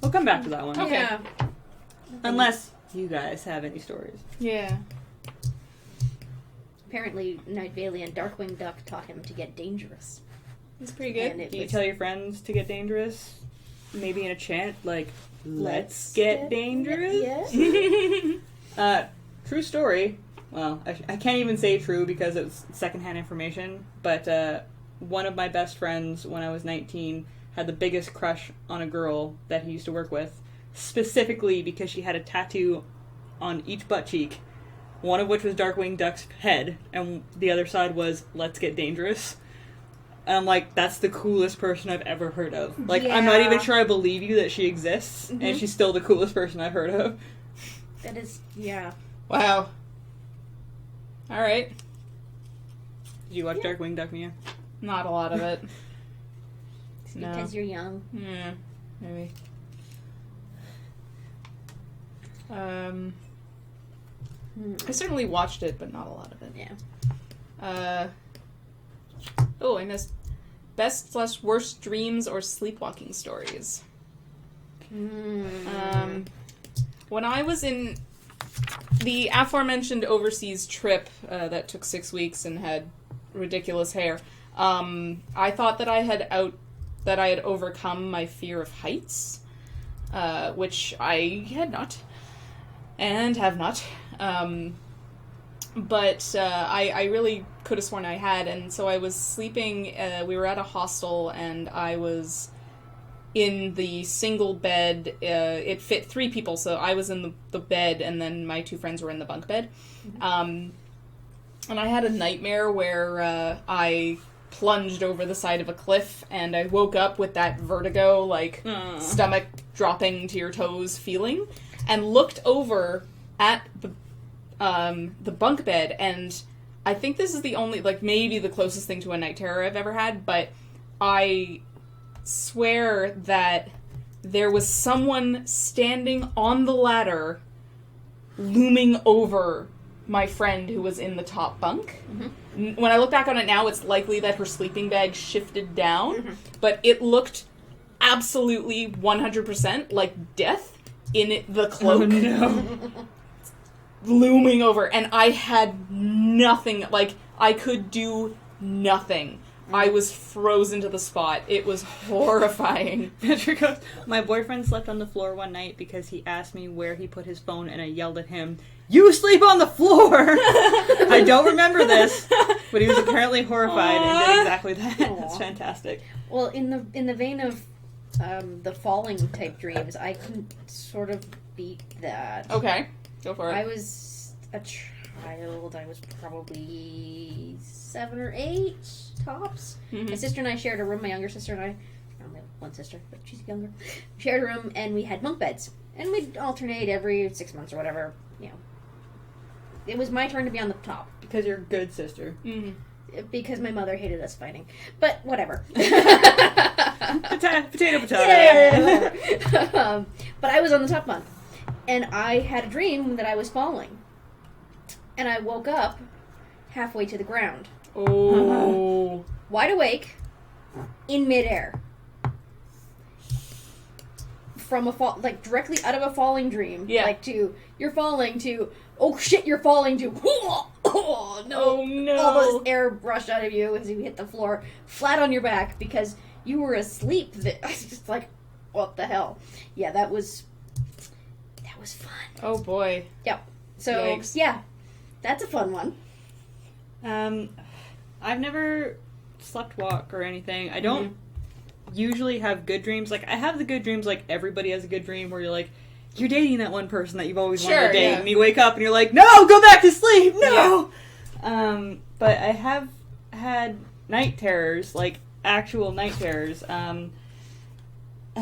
We'll come back to that one. Okay. Yeah. Unless you guys have any stories. Yeah. Apparently, Night Valley and Darkwing Duck taught him to get dangerous. That's pretty And good. it Do you was- tell your friends to get dangerous? Maybe in a chant, like, let's get dangerous? Yes. True story. Well, I can't even say true because it's secondhand information, but one of my best friends when I was 19 had the biggest crush on a girl that he used to work with, specifically because she had a tattoo on each butt cheek, one of which was Darkwing Duck's head, and the other side was, let's get dangerous. And I'm like, that's the coolest person I've ever heard of. Like, I'm not even sure I believe you that she exists, and she's still the coolest person I've heard of. That is, yeah. Wow. Alright. Did you watch Darkwing Duck, Mia? Not a lot of it. No. Because you're young. Yeah, maybe. I certainly watched it, but not a lot of it. Yeah. Oh, I missed best/worst dreams or sleepwalking stories. When I was in the aforementioned overseas trip that took 6 weeks and had ridiculous hair, I thought that I had overcome my fear of heights, which I had not, and have not. but I really could have sworn I had, and so I was sleeping, we were at a hostel, and I was in the single bed. It fit 3 people, so I was in the bed, and then my 2 friends were in the bunk bed. And I had a nightmare where I plunged over the side of a cliff, and I woke up with that vertigo, like, stomach dropping to your toes feeling, and looked over at the bunk bed, and I think this is the only, like, maybe the closest thing to a night terror I've ever had, but I swear that there was someone standing on the ladder looming over my friend who was in the top bunk. When I look back on it now, it's likely that her sleeping bag shifted down, but it looked absolutely 100% like death in the cloak. Oh, no. Looming over, and I had nothing, like, I could do nothing. I was frozen to the spot. It was horrifying. Patrick goes, my boyfriend slept on the floor one night because he asked me where he put his phone, and I yelled at him, "You sleep on the floor!" I don't remember this, but he was apparently horrified and did exactly that. That's fantastic. Well, in the vein of the falling type dreams, I can sort of beat that. Okay, go for it. I was a child. I was probably 7 or 8 tops. My sister and I shared a room. My younger sister and I only have one sister, but she's younger. We shared a room, and we had bunk beds, and we'd alternate every 6 months or whatever. You know, it was my turn to be on the top Because you're a good sister. because my mother hated us fighting. But whatever. Potato. Yeah, whatever. But I was on the top bunk, and I had a dream that I was falling, and I woke up halfway to the ground. Oh. Wide awake, in midair. From a fall, like directly out of a falling dream. Yeah. Like you're falling to, oh shit, you're falling to, oh no. Oh no. All this air rushed out of you as you hit the floor, flat on your back because you were asleep. I was just like, what the hell? Yeah, that was fun. Oh boy. Yep. So, Yikes. yeah, that's a fun one. I've never slept walk or anything. I don't usually have good dreams. Like, I have the good dreams like everybody has a good dream where you're like, you're dating that one person that you've always wanted to date, yeah. and you wake up and you're like, no, go back to sleep, no! Yeah. But I have had night terrors, like actual night terrors. Have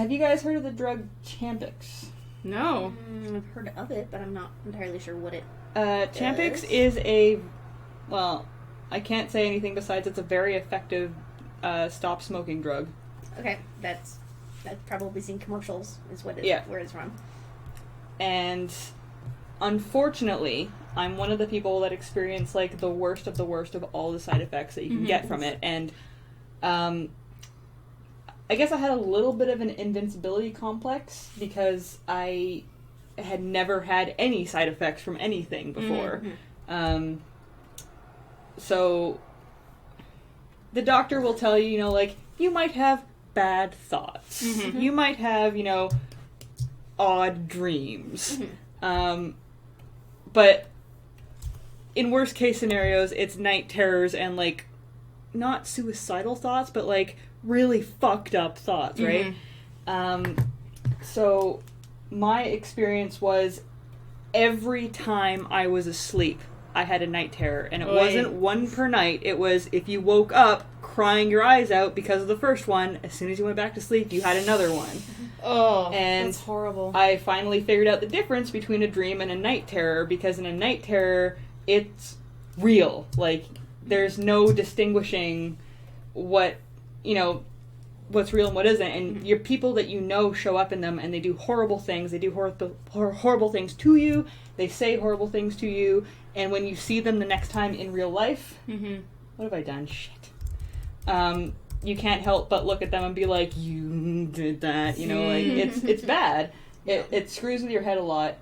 you guys heard of the drug Champix? No. I've heard of it, but I'm not entirely sure what it Champix is a, well, I can't say anything besides it's a very effective stop smoking drug. Okay, I've probably seen commercials is what where it's from. And unfortunately, I'm one of the people that experience like the worst of all the side effects that you can get from it. And I guess I had a little bit of an invincibility complex because I had never had any side effects from anything before. So the doctor will tell you, you know, like, you might have bad thoughts. You might have, you know, odd dreams. But in worst case scenarios, it's night terrors and, like, not suicidal thoughts, but, like, really fucked up thoughts, right? So my experience was every time I was asleep, I had a night terror. And it wasn't one per night. It was if you woke up crying your eyes out because of the first one, as soon as you went back to sleep, you had another one. Oh, and that's horrible. I finally figured out the difference between a dream and a night terror, because in a night terror, it's real. Like, there's no distinguishing what, you know, what's real and what isn't. And your people that you know show up in them, and they do horrible things. They do horrible things to you. They say horrible things to you. And when you see them the next time in real life, what have I done? Shit. You can't help but look at them and be like, you did that, you know, like, it's bad. It screws with your head a lot.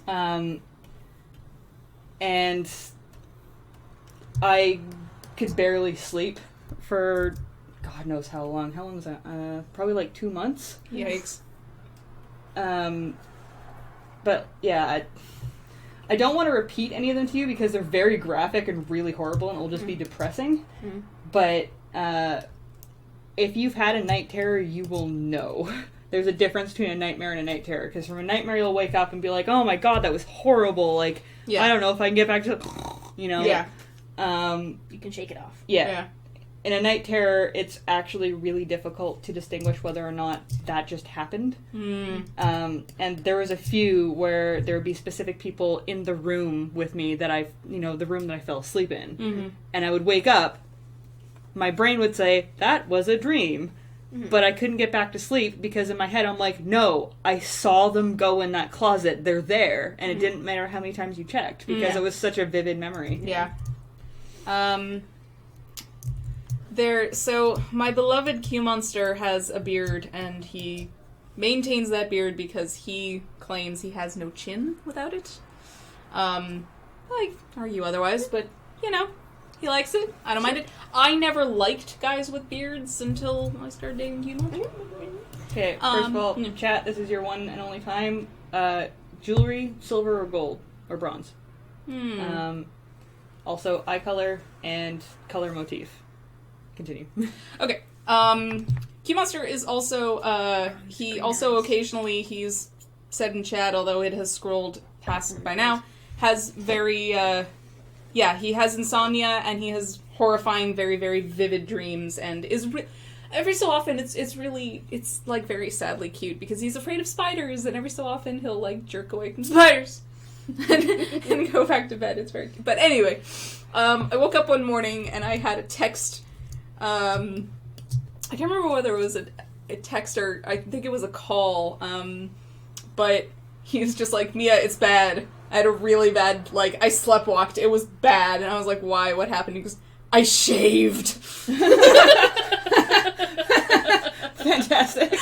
And I could barely sleep for God knows how long. How long was that? Probably like 2 months. Yikes. But yeah, I don't want to repeat any of them to you because they're very graphic and really horrible, and it'll just be depressing. But if you've had a night terror, you will know. There's a difference between a nightmare and a night terror. Because from a nightmare, you'll wake up and be like, oh my god, that was horrible. Like, I don't know if I can get back to... You know? Yeah. You can shake it off. Yeah. In a night terror, it's actually really difficult to distinguish whether or not that just happened. And there was a few where there would be specific people in the room with me that the room that I fell asleep in. And I would wake up, my brain would say, that was a dream. But I couldn't get back to sleep because in my head I'm like, no, I saw them go in that closet. They're there. And it didn't matter how many times you checked because it was such a vivid memory. Yeah. So my beloved Q Monster has a beard, and he maintains that beard because he claims he has no chin without it. I argue otherwise, but, you know, he likes it. I don't mind it. I never liked guys with beards until I started dating Q Monster. Okay, first of all, chat, this is your one and only time. Jewelry, silver or gold, or bronze. Also, eye color and color motif. Continue. Okay. Q Monster is also, he also occasionally, he's said in chat, although it has scrolled past by now, has very, he has insomnia, and he has horrifying, very, very vivid dreams, and is, every so often, it's like very sadly cute, because he's afraid of spiders, and every so often he'll, like, jerk away from spiders. and go back to bed. It's very cute. But anyway, I woke up one morning, and I had a text. I can't remember whether it was a text or I think it was a call, but he was just like, Mia, it's bad. I had a really bad, like, I sleptwalked. It was bad. And I was like, why? What happened? He goes, I shaved. Fantastic.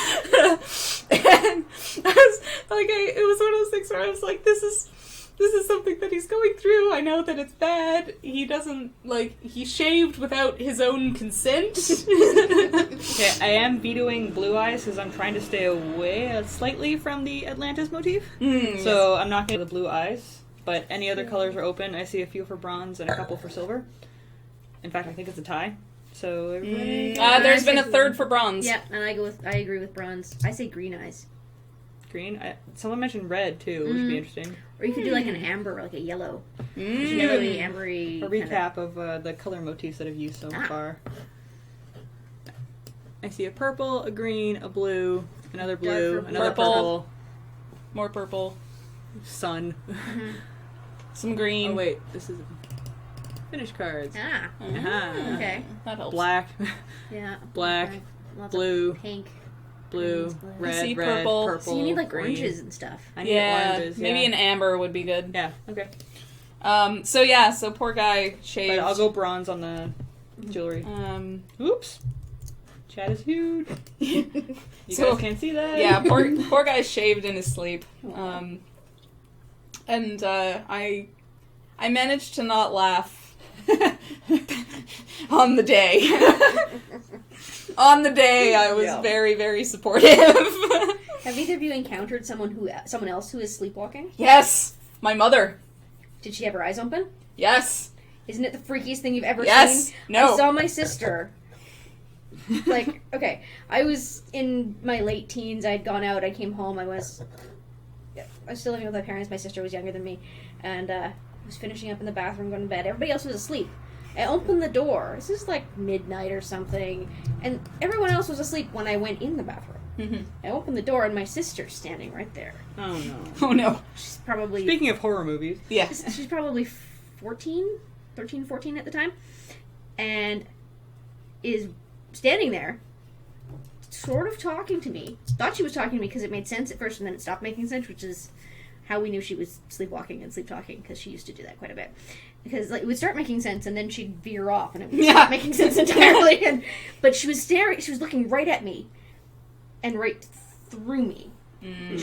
And I was like, it was one of those things where I was like, this is something that he's going through. I know that it's bad. He doesn't, like, he shaved without his own consent. Okay, I am vetoing blue eyes because I'm trying to stay away slightly from the Atlantis motif. So I'm not going to the blue eyes, but any other colors are open. I see a few for bronze and a couple for silver. In fact, I think it's a tie. So everybody... there's been a third for bronze. Yeah, and I agree with bronze. I say green eyes. Green? Someone mentioned red, too, which would be interesting. Or you could do like an amber, like a yellow. Yellowy, ambery. A recap of the color motifs that I've used so far. I see a purple, a green, a blue, another blue, another purple. More purple. Sun. Some green. Oh, wait. This is finish cards. Okay. That helps. Black. Yeah. Black. Okay. Lots Blue. of pink. Blue. Red, see red, purple. So you need like green. oranges and stuff. I need oranges, maybe an amber would be good. Yeah, okay. So poor guy shaved. But I'll go bronze on the jewelry. Oops. Chat is huge. You guys can't see that. Yeah, poor guy shaved in his sleep. And I managed to not laugh on the day. On the day, I was very, very supportive. Have either of you encountered someone else who is sleepwalking? Yes, my mother. Did she have her eyes open? Yes. Isn't it the freakiest thing you've ever seen? Yes. No. I saw my sister. Like, okay, I was in my late teens. I had gone out. I came home. I was still living with my parents. My sister was younger than me, and I was finishing up in the bathroom, going to bed. Everybody else was asleep. I opened the door. This is like midnight or something, and everyone else was asleep when I went in the bathroom. I opened the door, and my sister's standing right there. Oh, no. Oh, no. She's probably... Speaking of horror movies. Yeah. She's probably 14 at the time, and is standing there, sort of talking to me. Thought she was talking to me because it made sense at first, and then it stopped making sense, which is how we knew she was sleepwalking and sleep talking, because she used to do that quite a bit. Because like, it would start making sense, and then she'd veer off, and it would stop making sense entirely. But she was staring, she was looking right at me, and right through me.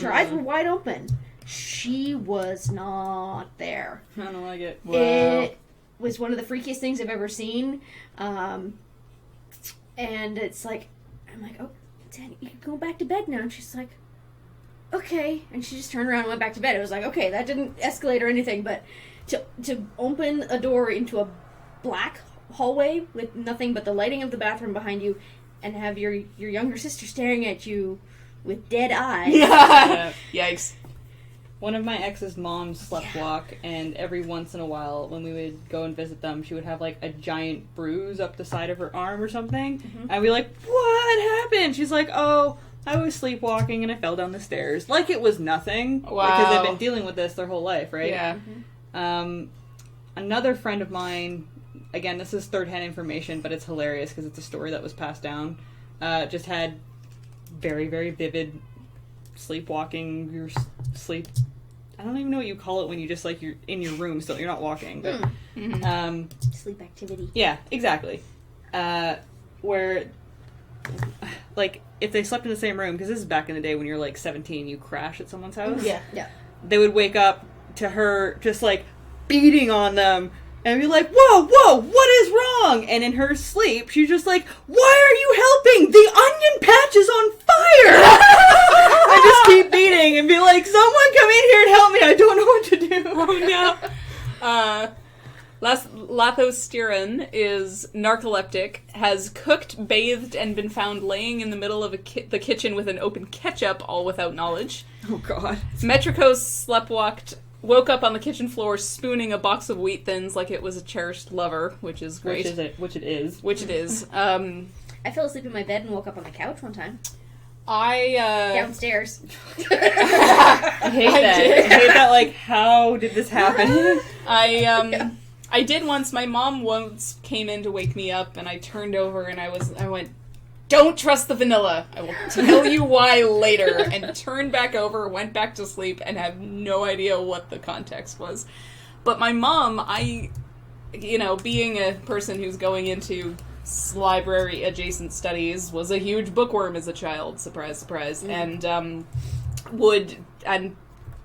Her eyes were wide open. She was not there. I don't like it. Wow. It was one of the freakiest things I've ever seen. And it's like, I'm like, oh, Dad, you can go back to bed now. And she's like, okay. And she just turned around and went back to bed. It was like, okay, that didn't escalate or anything, but to open a door into a black hallway with nothing but the lighting of the bathroom behind you and have your younger sister staring at you with dead eyes. Yeah. Yikes. One of my ex's moms sleptwalk, and every once in a while, when we would go and visit them, she would have, like, a giant bruise up the side of her arm or something. And I'd be like, what happened? She's like, oh, I was sleepwalking and I fell down the stairs. Like it was nothing. Wow. Because they've been dealing with this their whole life, right? Yeah. Another friend of mine, again, this is third-hand information, but it's hilarious because it's a story that was passed down, just had very, very vivid sleepwalking, your sleep... I don't even know what you call it when you just, like, you're in your room still, you're not walking, but... Sleep activity. Yeah, exactly. Where, like, if they slept in the same room, because this is back in the day when you're, like, 17, you crash at someone's house. Yeah. They would wake up to her just, like, beating on them, and be like, whoa, what is wrong? And in her sleep, she's just like, why are you helping? The onion patch is on fire! I just keep beating and be like, someone come in here and help me, I don't know what to do. Oh no. Lathosterin is narcoleptic, has cooked, bathed, and been found laying in the middle of the kitchen with an open ketchup, all without knowledge. Oh god. Metricos sleptwalked, woke up on the kitchen floor spooning a box of wheat thins like it was a cherished lover, which is great. Which it is. I fell asleep in my bed and woke up on the couch one time. I Downstairs. hate that. I hate that, like, how did this happen? I did once. My mom once came in to wake me up, and I turned over and I went, "Don't trust the vanilla. I will tell you why later." And turned back over, went back to sleep, and have no idea what the context was. But my mom, being a person who's going into library adjacent studies, was a huge bookworm as a child. Surprise, surprise. And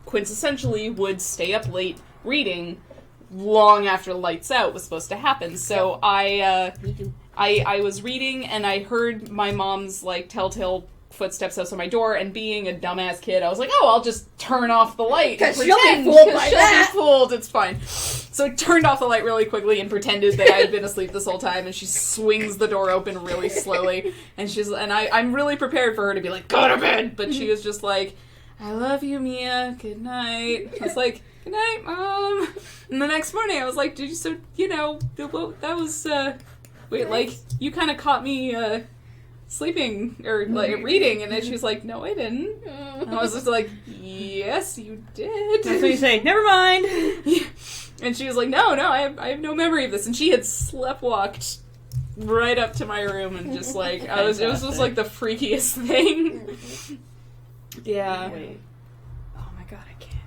quintessentially would stay up late reading long after lights out was supposed to happen. So I was reading and I heard my mom's like telltale footsteps outside my door, and being a dumbass kid, I was like, oh, I'll just turn off the light. Because she'll be fooled by that. She'll be fooled, it's fine. So I turned off the light really quickly and pretended that I had been asleep this whole time, and she swings the door open really slowly, and I'm really prepared for her to be like, go to bed, but she was just like, I love you, Mia, good night. I was like, good night, Mom. And the next morning I was like, that was, like, you kind of caught me, sleeping, or, like, reading, and then she was like, no, I didn't. And I was just like, yes, you did. That's what you say, never mind. And she was like, no, I have no memory of this. And she had sleptwalked right up to my room, and just, like, it was just, like, the freakiest thing. Yeah. Wait. Oh my god, I can't.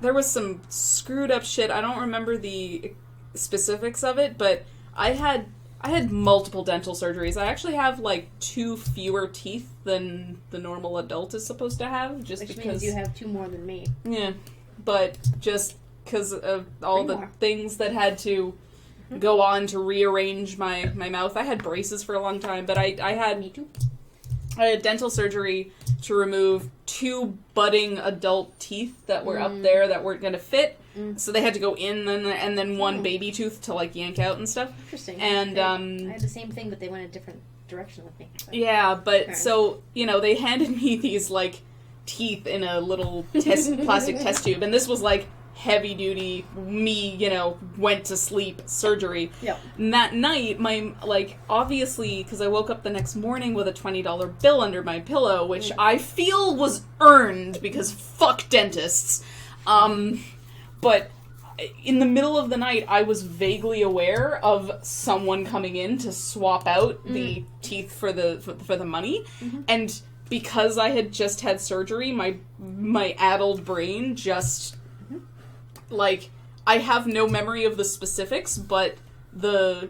There was some screwed up shit. I don't remember the specifics of it, but I had multiple dental surgeries. I actually have, like, 2 fewer teeth than the normal adult is supposed to have, just Which because... means you have 2 more than me. Yeah, but just because of all 3 the more. things that had to go on to rearrange my mouth. I had braces for a long time, but I had... Me too. I had dental surgery to remove 2 budding adult teeth that were up there that weren't going to fit. So they had to go in, and then 1 baby tooth to, like, yank out and stuff. Interesting. And, I had the same thing, but they went a different direction with me. So. Yeah, but Fair. so, they handed me these, like, teeth in a little plastic test tube, and this was, like, heavy-duty, went to sleep surgery. Yep. And that night, obviously, because I woke up the next morning with a $20 bill under my pillow, which I feel was earned, because fuck dentists. But in the middle of the night, I was vaguely aware of someone coming in to swap out the teeth for the money, and because I had just had surgery, my addled brain just like, I have no memory of the specifics, but the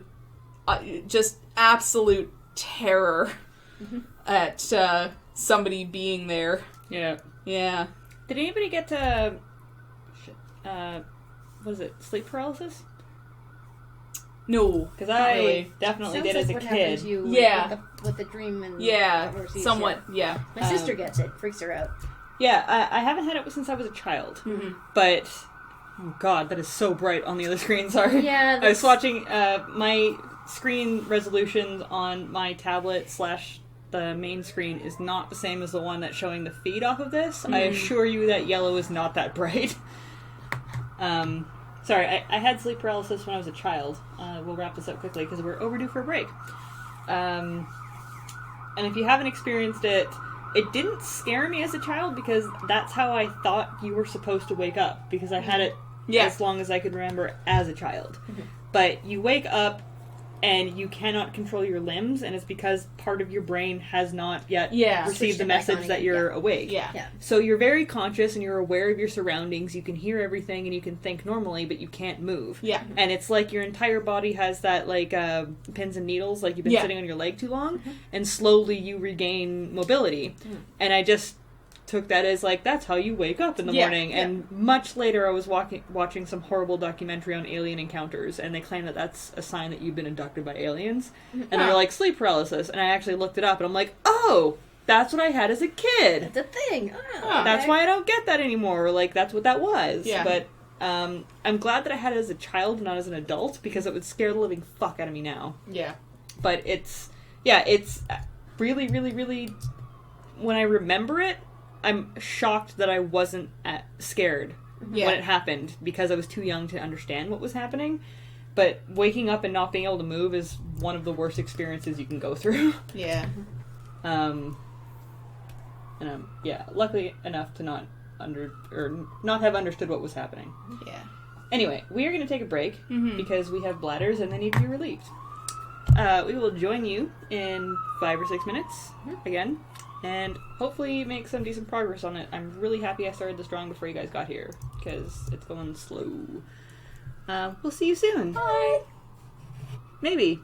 just absolute terror at somebody being there. Yeah. Yeah. Did anybody get to... what is it? Sleep paralysis? No. Because I really. definitely Sounds did like as a what kid. happened to you Yeah. with the dream and Yeah. overseas, Somewhat, yeah. My sister gets it. Freaks her out. Yeah, I haven't had it since I was a child. Mm-hmm. But, oh god, that is so bright on the other screen, sorry. Yeah, I was watching, my screen resolution on my tablet / the main screen is not the same as the one that's showing the feed off of this. I assure you that yellow is not that bright. Sorry, I had sleep paralysis when I was a child. We'll wrap this up quickly because we're overdue for a break. And if you haven't experienced it, it didn't scare me as a child because that's how I thought you were supposed to wake up, because I had it as long as I could remember as a child. Mm-hmm. But you wake up and you cannot control your limbs, and it's because part of your brain has not yet received the message that you're awake. Yeah. So you're very conscious and you're aware of your surroundings, you can hear everything and you can think normally, but you can't move. Yeah. And it's like your entire body has that, like, pins and needles, like you've been sitting on your leg too long, and slowly you regain mobility. And I just took that as, like, that's how you wake up in the morning. And much later I was watching some horrible documentary on alien encounters, and they claim that that's a sign that you've been abducted by aliens. And they're like, sleep paralysis. And I actually looked it up, and I'm like, oh, that's what I had as a kid. It's a thing. That's why I don't get that anymore. Like, that's what that was. Yeah. But I'm glad that I had it as a child, not as an adult, because it would scare the living fuck out of me now. Yeah. But it's really, really, really, when I remember it, I'm shocked that I wasn't scared when it happened, because I was too young to understand what was happening. But waking up and not being able to move is one of the worst experiences you can go through. Yeah. And luckily enough to not have understood what was happening. Yeah. Anyway, we are going to take a break because we have bladders and they need to be relieved. We will join you in 5 or 6 minutes again, and hopefully make some decent progress on it. I'm really happy I started this drawing before you guys got here, because it's going slow. We'll see you soon. Bye. Maybe.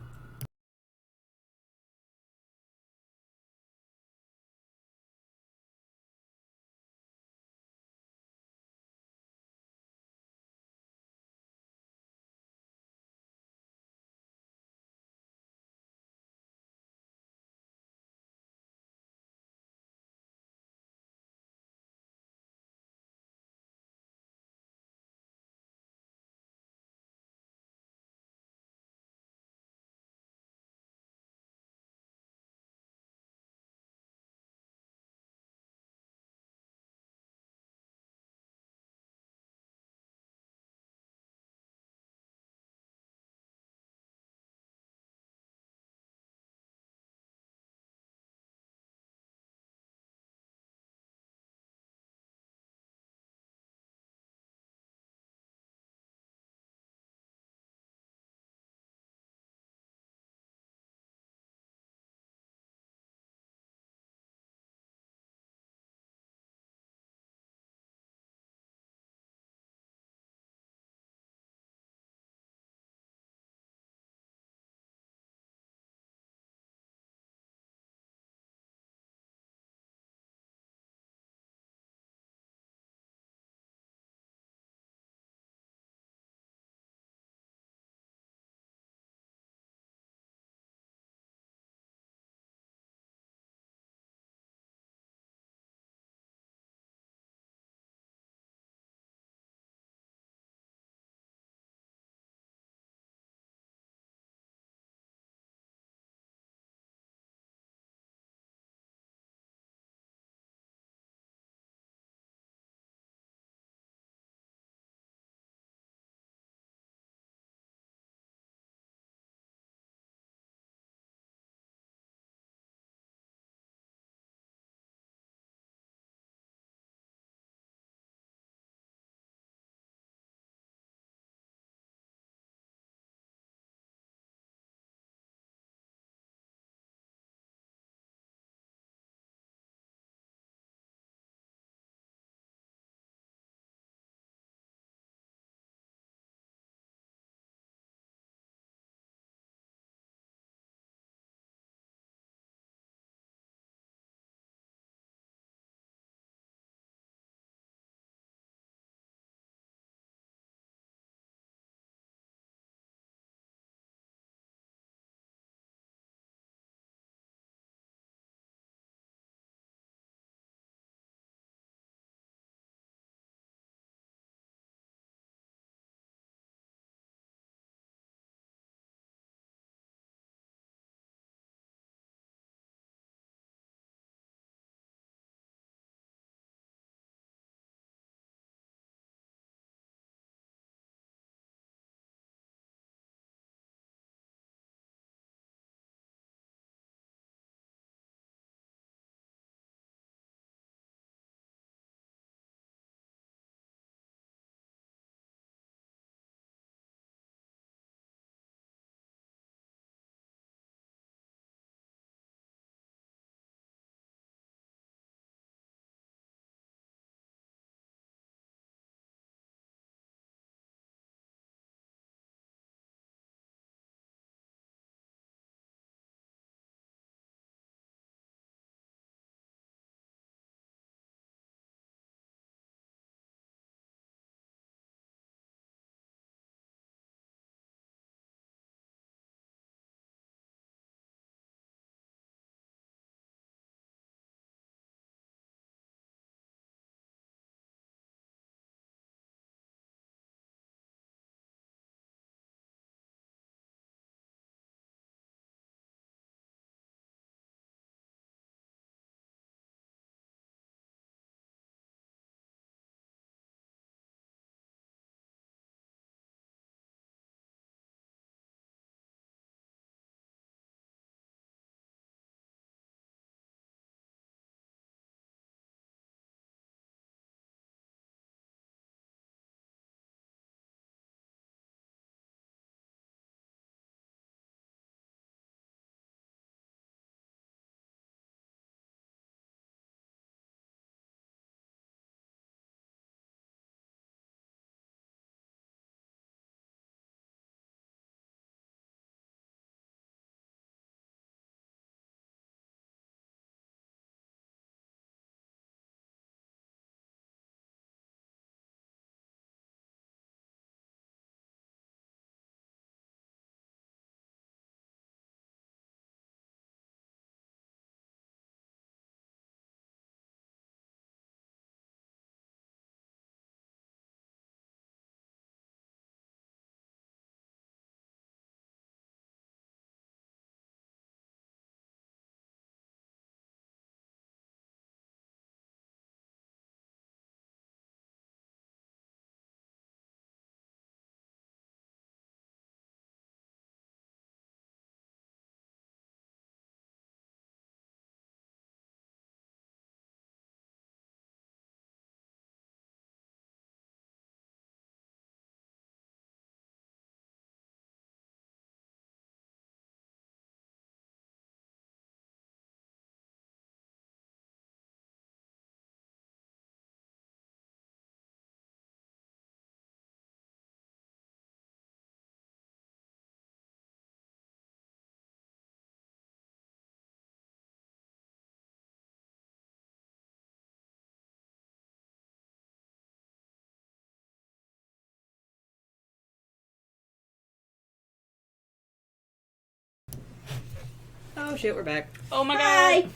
Oh shit, we're back. Oh my Hi. god.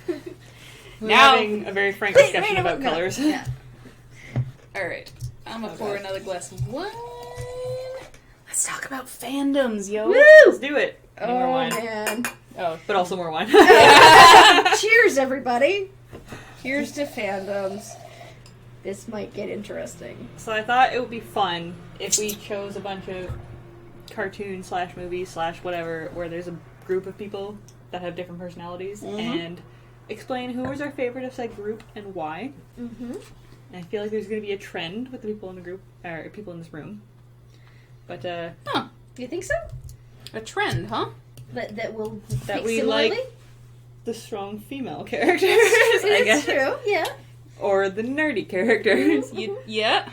We're Now- having a very frank discussion about colors. Yeah. Alright. I'm gonna Oh, pour God. another glass of wine. Let's talk about fandoms, yo. Let's do it. I need more Oh wine. man. Oh. But also more wine. Cheers, everybody. Cheers to fandoms. This might get interesting. So I thought it would be fun if we chose a bunch of cartoon slash movies slash whatever where there's a group of people that have different personalities and explain who was our favorite of said group and why. Mm-hmm. And I feel like there's going to be a trend with the people in the group, or people in this room. But Huh. You think so? A trend, huh? That will That think we similarly? like the strong female characters, I It's guess, true. Yeah. or the nerdy characters. Yeah.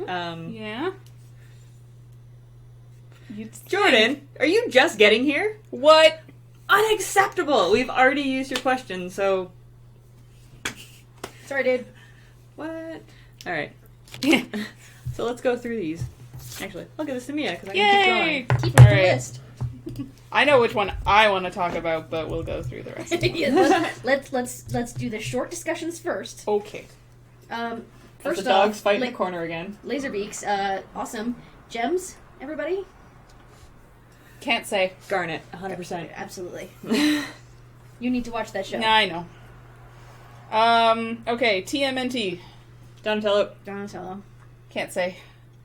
Um, Yeah. You'd think. Jordan, are you just getting here? What? Unacceptable! We've already used your question, so... Sorry, dude. What? Alright. So let's go through these. Actually, I'll give this to Mia, because I can Yay! keep going. Keep up the Alright. list. I know which one I want to talk about, but we'll go through the rest. Yeah, let's do the short discussions first. Okay. As First the dogs off, fight in the corner again. Laserbeaks, awesome. Gems, everybody? Can't say. Garnet, 100%. Absolutely. You need to watch that show. Nah, I know. Okay, TMNT. Donatello. Donatello. Can't say.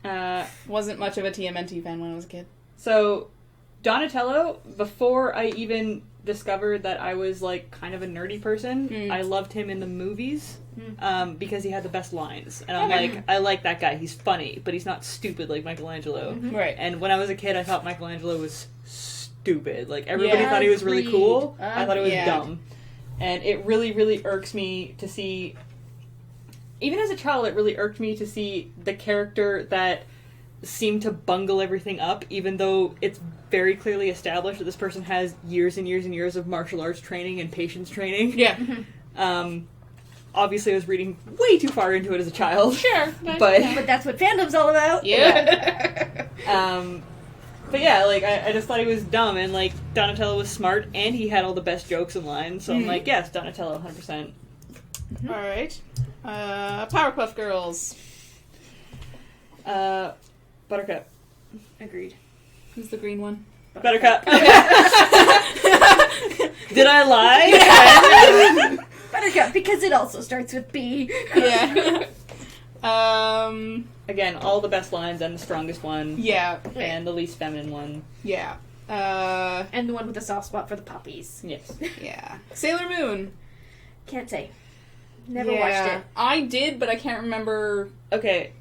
Uh, Wasn't much of a TMNT fan when I was a kid. so, Donatello, before I even discovered that I was, like, kind of a nerdy person, I loved him in the movies, because he had the best lines. And I'm like, I like that guy. He's funny, but he's not stupid like Michelangelo. Right. And when I was a kid, I thought Michelangelo was stupid. Like, everybody Yeah. thought he was really Agreed. cool. I thought it was Yeah. dumb. And it really, really irks me to see... Even as a child, it really irked me to see the character that seemed to bungle everything up, even though it's very clearly established that this person has years and years and years of martial arts training and patience training. Yeah. Obviously, I was reading way too far into it as a child. Sure. But... But that's what fandom's all about. Yeah. But yeah, like, I just thought he was dumb, and, like, Donatello was smart, and he had all the best jokes and lines, so I'm like, yes, Donatello, 100%. Alright. Powerpuff Girls. Buttercup. Agreed. Who's the green one? Buttercup. Did I lie? Buttercup, because it also starts with B. Yeah. Again, all the best lines and the strongest one. Yeah. And the least feminine one. Yeah. And the one with the soft spot for the puppies. Yes. Yeah. Sailor Moon. Can't say. Never Yeah. watched it. I did, but I can't remember. Okay.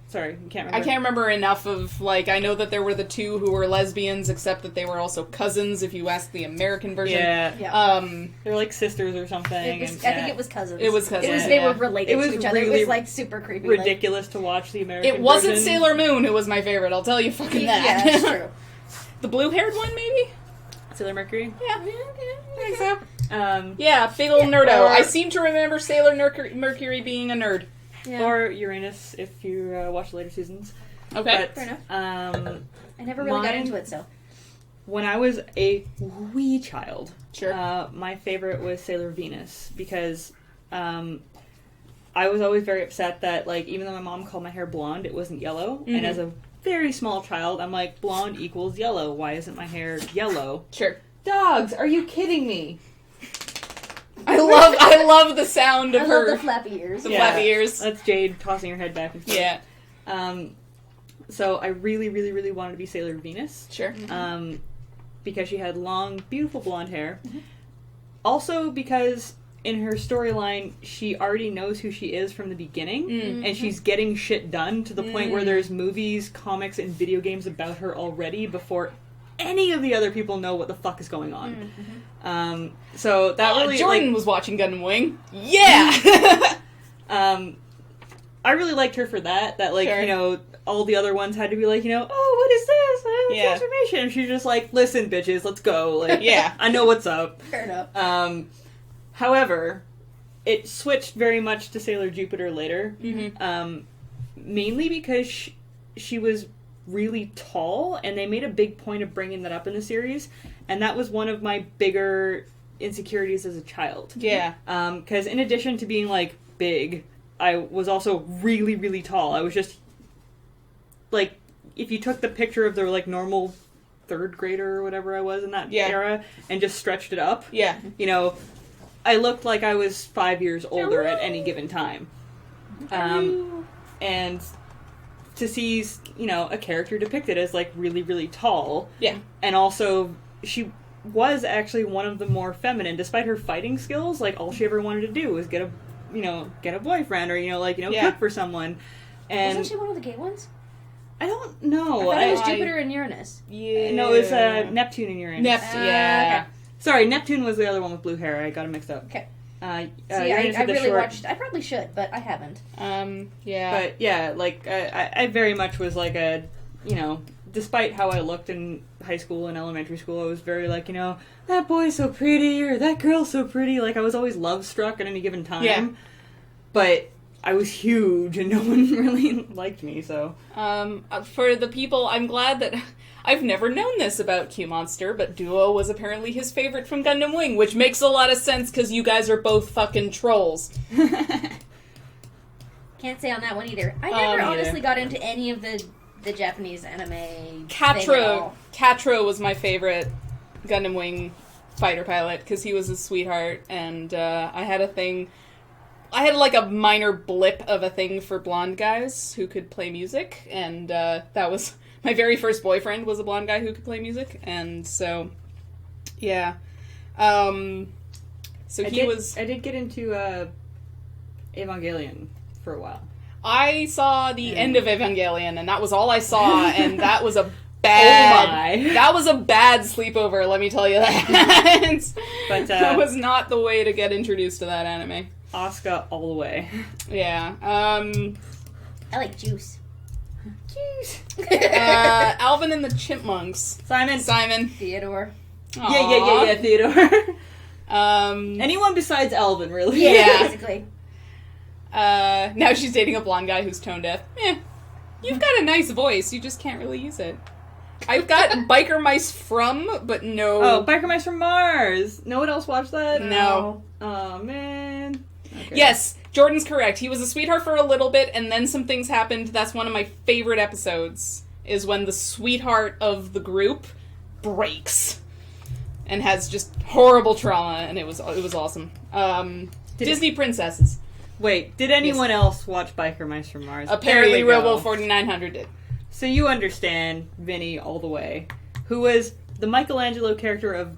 Sorry, you can't remember. I can't remember enough of, like, I know that there were the two who were lesbians, except that they were also cousins if you ask the American version. Yeah. Yeah. They're like sisters or something. It was, and, I think it was cousins. It was cousins, It was, yeah. they were related It was to each other. It really was like super creepy. like- ridiculous to watch the American It wasn't version. Sailor Moon who was my favorite, I'll tell you fucking that. Yeah, that's true. The blue-haired one, maybe? Sailor Mercury. Yeah. I think so. Yeah. Big ol' nerdo. Or- I seem to remember Sailor Mercury being a nerd. Yeah. Or Uranus if you watch the later seasons. Okay. But, Fair enough. I never really got mine- into it, so. When I was a wee child, Sure. my favorite was Sailor Venus because I was always very upset that, like, even though my mom called my hair blonde, it wasn't yellow. And as a very small child, I'm like, blonde equals yellow. Why isn't my hair yellow? Sure. Dogs, are you kidding me? I love the sound of I her. love the flappy ears. The flappy ears. That's Jade tossing her head back and forth. Yeah. So I really, really, really wanted to be Sailor Venus. Sure. Because she had long, beautiful blonde hair. Also because in her storyline, she already knows who she is from the beginning, and she's getting shit done to the point where there's movies, comics, and video games about her already before any of the other people know what the fuck is going on. So that really, Jordan like, was watching Gundam Wing. Yeah! I really liked her for that. That, like, Sure. you know, all the other ones had to be like, you know, oh, what is this? Yeah. Transformation. And she's just like, listen, bitches, let's go. Like, Yeah. I know what's up. Fair enough. However, it switched very much to Sailor Jupiter later. Mainly because she was really tall, and they made a big point of bringing that up in the series. And that was one of my bigger insecurities as a child. Yeah. Because in addition to being, like, big, I was also really, really tall. I was just, like, if you took the picture of the, like, normal third grader or whatever I was in that era and just stretched it up, you know, I looked like I was 5 years older at any given time. And to see, you know, a character depicted as, like, really, really tall. Yeah. And also, she was actually one of the more feminine. Despite her fighting skills, like, all she ever wanted to do was get a boyfriend or, cook for someone. And wasn't she one of the gay ones? I don't know. I thought it was Jupiter and Uranus. Yeah. No, it was Neptune and Uranus. Yeah. Okay. Sorry, Neptune was the other one with blue hair. I got them mixed up. Okay. Uranus I with the really short... watched... I probably should, but I haven't. Yeah. But, yeah, like, I very much was like a, you know, despite how I looked in high school and elementary school, I was very like, you know, that boy's so pretty, or that girl's so pretty. Like, I was always love-struck at any given time. Yeah. But I was huge, and no one really liked me, so... For the people, I'm glad that... I've never known this about Q-Monster, but Duo was apparently his favorite from Gundam Wing, which makes a lot of sense because you guys are both fucking trolls. Can't say on that one either. I never honestly got into any of the Japanese anime. Katro was my favorite Gundam Wing fighter pilot because he was a sweetheart, and I had like a minor blip of a thing for blonde guys who could play music, and that was... My very first boyfriend was a blonde guy who could play music, and so, yeah. I did get into Evangelion for a while. I saw the end of Evangelion, and that was all I saw, and that was a bad... That was a bad sleepover, let me tell you that. But that was not the way to get introduced to that anime. Asuka all the way. Yeah. I like Juice. Alvin and the Chipmunks. Simon. Theodore. Aww. Yeah, Theodore. Um, Anyone besides Alvin, really. Yeah, basically. Now she's dating a blonde guy who's tone deaf. You've got a nice voice, you just can't really use it. I've got Biker Mice from, but no... Oh, Biker Mice from Mars! No one else watched that? No. Oh, man. Okay. Yes, Jordan's correct. He was a sweetheart for a little bit, and then some things happened. That's one of my favorite episodes, is when the sweetheart of the group breaks and has just horrible trauma, and it was awesome. Disney princesses. Wait, did anyone else watch Biker Mice from Mars? Apparently Robo 4900 did. So you understand Vinny all the way, who was the Michelangelo character of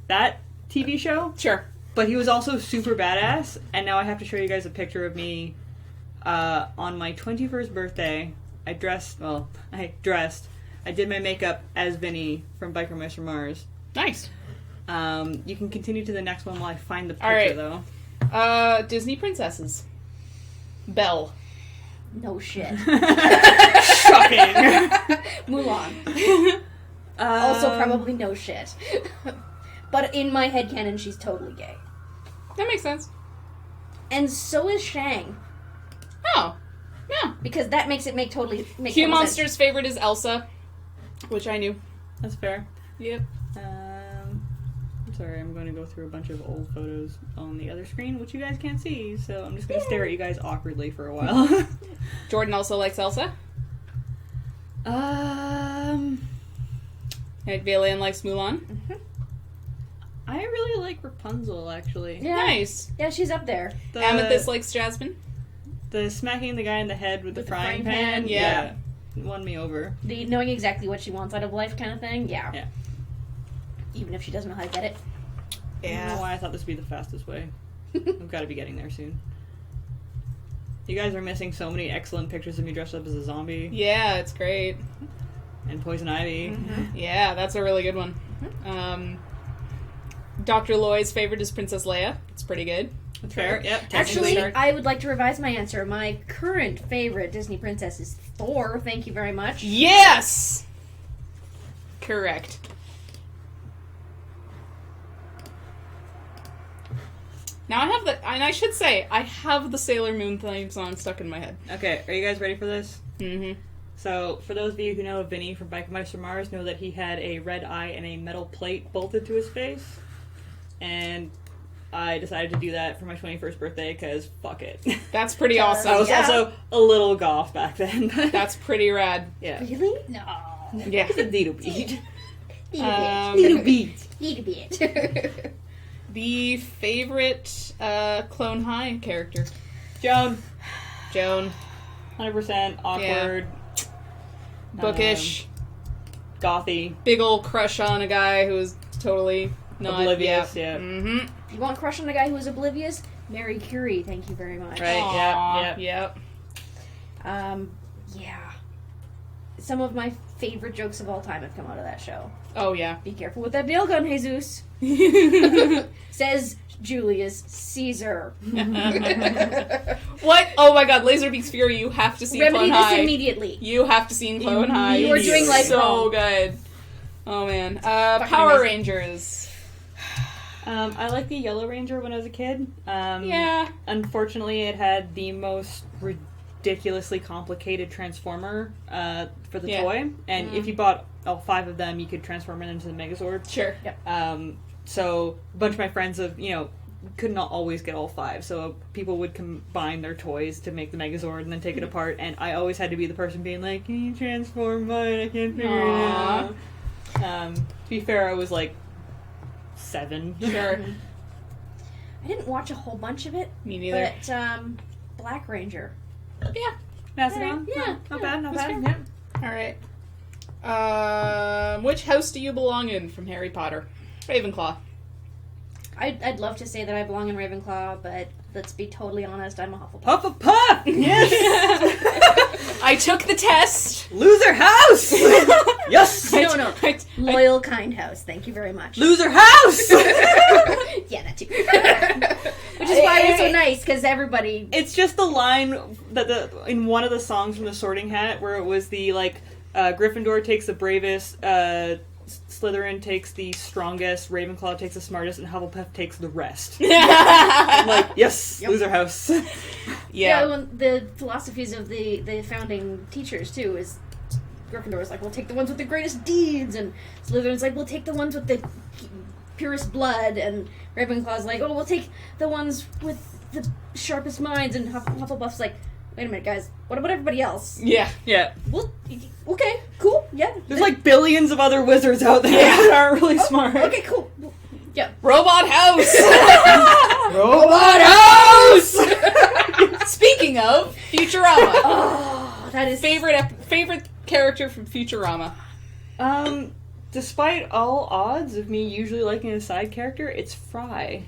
that TV show? Sure. But he was also super badass, and now I have to show you guys a picture of me on my 21st birthday. I dressed. I did my makeup as Vinny from Biker Mice from Mars. Nice. You can continue to the next one while I find the picture, though. Disney princesses. Belle. No shit. Shocking. Mulan. Also probably no shit. But in my headcanon, she's totally gay. That makes sense. And so is Shang. Oh. Yeah. Because that makes it make Q-Monster's favorite is Elsa, which I knew. That's fair. Yep. I'm sorry, I'm going to go through a bunch of old photos on the other screen, which you guys can't see, so I'm just going to stare at you guys awkwardly for a while. Jordan also likes Elsa? Valian likes Mulan? Mm-hmm. I really like Rapunzel, actually. Yeah. Nice. Yeah, she's up there. Amethyst likes Jasmine? The smacking the guy in the head with the frying pan? Yeah. Won me over. The knowing exactly what she wants out of life kind of thing? Yeah. Even if she doesn't know how to get it? I don't know why I thought this would be the fastest way. We've got to be getting there soon. You guys are missing so many excellent pictures of me dressed up as a zombie. Yeah, it's great. And Poison Ivy. Mm-hmm. Yeah, that's a really good one. Dr. Loy's favorite is Princess Leia. It's pretty good. That's fair. Yep. Actually, I would like to revise my answer. My current favorite Disney princess is Thor. Thank you very much. Yes! Correct. Now I have and I should say, I have the Sailor Moon theme song stuck in my head. Okay, are you guys ready for this? Mm-hmm. So, for those of you who know Vinny from Bikemeister Mars, know that he had a red eye and a metal plate bolted to his face. And I decided to do that for my 21st birthday because fuck it. That's pretty awesome. I was also a little goth back then. That's pretty rad. Yeah. Really? No. Yeah. It's a little bit. Little bit. Little bit. Little bit. The favorite Clone High character? Joan. 100% awkward. Bookish. Gothy. Big ol' crush on a guy who's totally not Oblivious, yeah. Mm-hmm. If you want a crush on a guy who is oblivious, Mary Curie, thank you very much. Right, Aww, yep. Yeah. Some of my favorite jokes of all time have come out of that show. Oh, yeah. Be careful with that nail gun, Jesus. Says Julius Caesar. What? Oh my god, Laserbeak's Fury, you have to see Remedy Clone this High. immediately. You have to see Clone High. You are doing life so wrong. good. Oh man. Power Rangers. I liked the Yellow Ranger when I was a kid. Yeah. Unfortunately, it had the most ridiculously complicated transformer for the toy. And if you bought all 5 of them, you could transform it into the Megazord. Sure. So a bunch of my friends could not always get all 5. So people would combine their toys to make the Megazord and then take it apart. And I always had to be the person being like, "Can you transform mine? I can't figure it out." To be fair, I was like 7. Sure. I didn't watch a whole bunch of it, Me neither. but Black Ranger. Yeah. Macedon? Yeah, Not bad, not that's bad. Alright. Which house do you belong in from Harry Potter? Ravenclaw. I'd love to say that I belong in Ravenclaw, but let's be totally honest, I'm a Hufflepuff. Hufflepuff! Yes! I took the test! Loser house! Yes! No. Loyal, kind house. Thank you very much. Loser house! Yeah, that too. Which is why it's so nice, because everybody... It's just the line that in one of the songs from the Sorting Hat where it was the, Gryffindor takes the bravest, Slytherin takes the strongest, Ravenclaw takes the smartest, and Hufflepuff takes the rest. I'm like, yes, Yep. loser house. Yeah. The philosophies of the founding teachers, too, is Gryffindor is like, we'll take the ones with the greatest deeds, and Slytherin's like, we'll take the ones with the purest blood, and Ravenclaw's like, oh, we'll take the ones with the sharpest minds, and Hufflepuff's like, wait a minute, guys, what about everybody else? Yeah. Yeah. Well, okay, cool, yeah. There's billions of other wizards out there that aren't really smart. Okay, cool. Yeah. Robot House! Robot house! Speaking of, Futurama. Oh, that is... Favorite character from Futurama? Despite all odds of me usually liking a side character, it's Fry.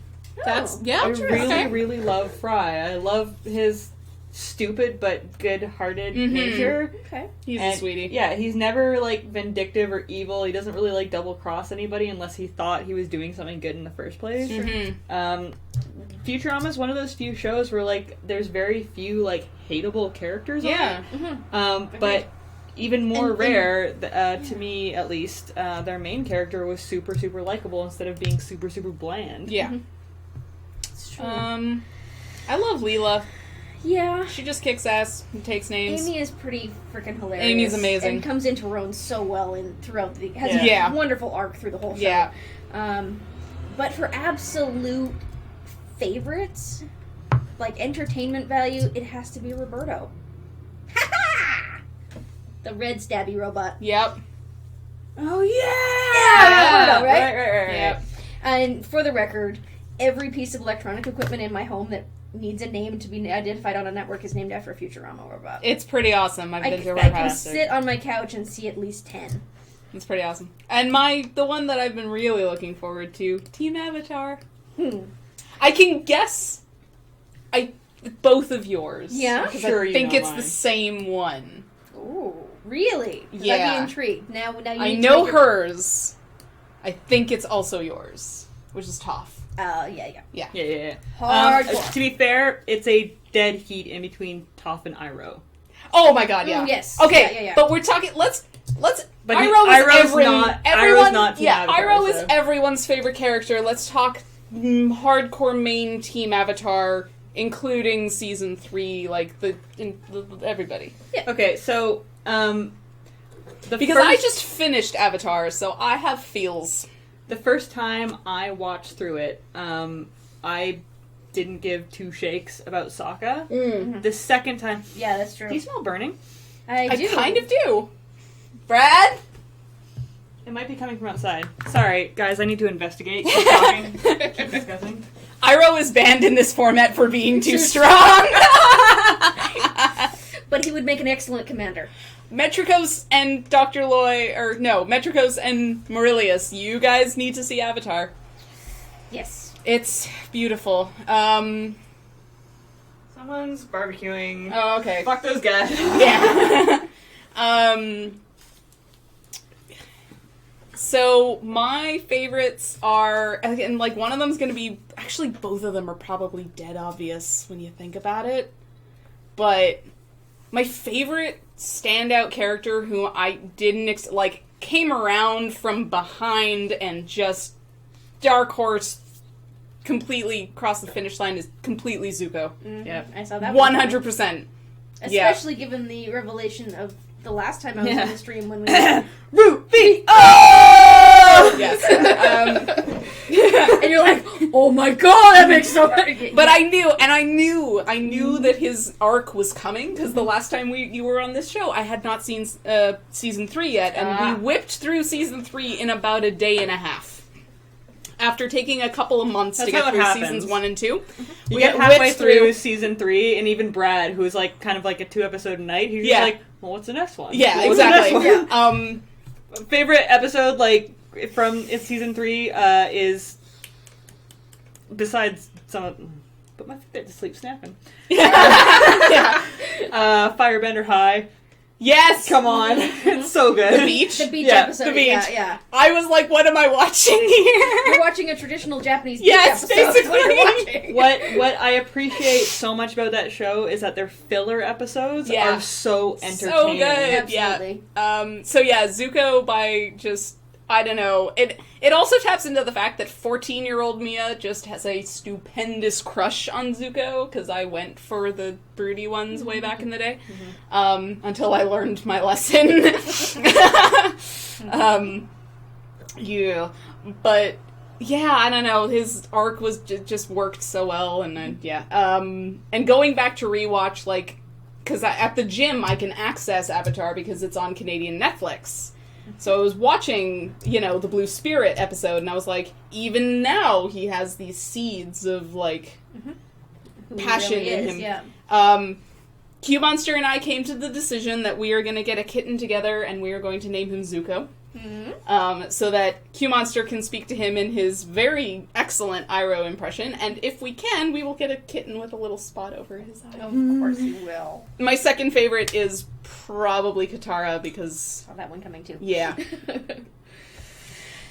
That's, I true. really, Okay. really love Fry. I love his stupid but good-hearted nature. Okay. He's a And, sweetie. Yeah, he's never, vindictive or evil. He doesn't really, double-cross anybody unless he thought he was doing something good in the first place. Mm-hmm. Futurama is one of those few shows where, there's very few, hateable characters Yeah. on it. But even more And- rare, to me at least, their main character was super, super likable instead of being super, super bland. Yeah. It's true. I love Leela. Yeah. She just kicks ass and takes names. Amy is pretty freaking hilarious. Amy's amazing. And comes into her own so well throughout the... Has Yeah. a wonderful arc through the whole show. Yeah. But for absolute favorites, entertainment value, it has to be Roberto. The red stabby robot. Yep. Oh, yeah! Yeah, Roberto, right? Right. Yep. And for the record, every piece of electronic equipment in my home that needs a name to be identified on a network is named after a Futurama robot. It's pretty awesome. I've been to her I can house. sit on my couch and see at least 10. It's pretty awesome. And the one that I've been really looking forward to, Team Avatar. I can guess both of yours. Yeah? Because Sure, I you think know it's mine. the same one. Ooh, really? Yeah. I'd be intrigued. Now you I need know to hers. I think it's also yours, which is Toph. Yeah. Yeah. Hardcore. To be fair, it's a dead heat in between Toph and Iroh. Oh my god, yeah. Yes. Okay, Yeah. but we're talking. Let's. But Iroh's not Team Avatar, Iroh is so. everyone's favorite character. Let's talk hardcore main Team Avatar, including season 3, everybody. Okay, so Because I just finished Avatar, so I have feels. The first time I watched through it, I didn't give two shakes about Sokka. Mm-hmm. The second time... Yeah, that's true. Do you smell burning? I do. I kind of do. Brad? It might be coming from outside. Sorry, guys, I need to investigate. Keep talking. Keep discussing. Iroh is banned in this format for being too strong. But he would make an excellent commander. Metricos and Dr. Loy, Metricos and Maurilius, you guys need to see Avatar. Yes. It's beautiful. Someone's barbecuing. Oh, okay. Fuck those guys. Yeah. So my favorites are, and like one of them's gonna be, actually both of them are probably dead obvious when you think about it, but my favorite standout character who I didn't, came around from behind and just dark horse completely crossed the finish line is completely Zuko. Mm-hmm. Yep. I saw that 100%. Especially given the revelation of the last time I was on the stream when we Rufio! Yes. and you're like, oh my god, that makes so much. But I knew that his arc was coming, because the last time you were on this show, I had not seen season 3 yet, and we whipped through season 3 in about a day and a half. After taking a couple of months to get through seasons 1 and 2. You get halfway through season 3, and even Brad, who's like kind of like a 2-episode a night, he's just like, well, what's the next one? Yeah, well, exactly. Yeah. Favorite episode, from season 3, is, besides some of... Put my feet to sleep snapping. Yeah. Firebender High. Yes! Come on. It's so good. The beach? The beach Yeah, episode. the beach. Yeah. I was like, what am I watching here? You're watching a traditional Japanese beach Yes, episode. Is what you're basically. watching. What I appreciate so much about that show is that their filler episodes are so entertaining. So good. Absolutely. Yeah. Zuko by just, I don't know. It also taps into the fact that 14-year-old Mia just has a stupendous crush on Zuko, because I went for the broody ones way back in the day, until I learned my lesson. Yeah. But, yeah, I don't know. His arc was just worked so well, and and going back to rewatch, because at the gym I can access Avatar because it's on Canadian Netflix. So I was watching, the Blue Spirit episode, and I was like, even now he has these seeds of, passion really in is, him. Yeah. Q Monster and I came to the decision that we are going to get a kitten together, and we are going to name him Zuko. Mm-hmm. So that Q Monster can speak to him in his very excellent Iroh impression, and if we can, we will get a kitten with a little spot over his eye. Of course you will. My second favorite is probably Katara, because... Saw that one coming too. Yeah.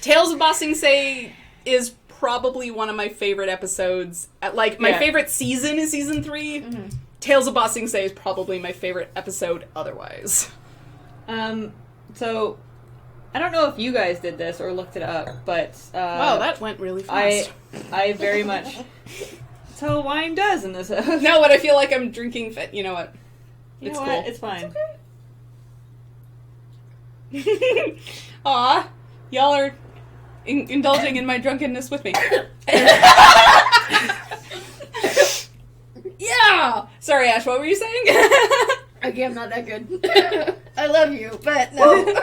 Tales of Ba Sing Se is probably one of my favorite episodes. My favorite season is season 3. Mm-hmm. Tales of Ba Sing Se is probably my favorite episode otherwise. So... I don't know if you guys did this or looked it up, but... wow, that went really fast. I very much... That's how wine does in this house. No, but I feel like I'm drinking fit. You know what? You It's know cool. what? It's fine. Aw, y'all are indulging in my drunkenness with me. Yeah! Sorry, Ash, what were you saying? Okay, I'm not that good. I love you, but no.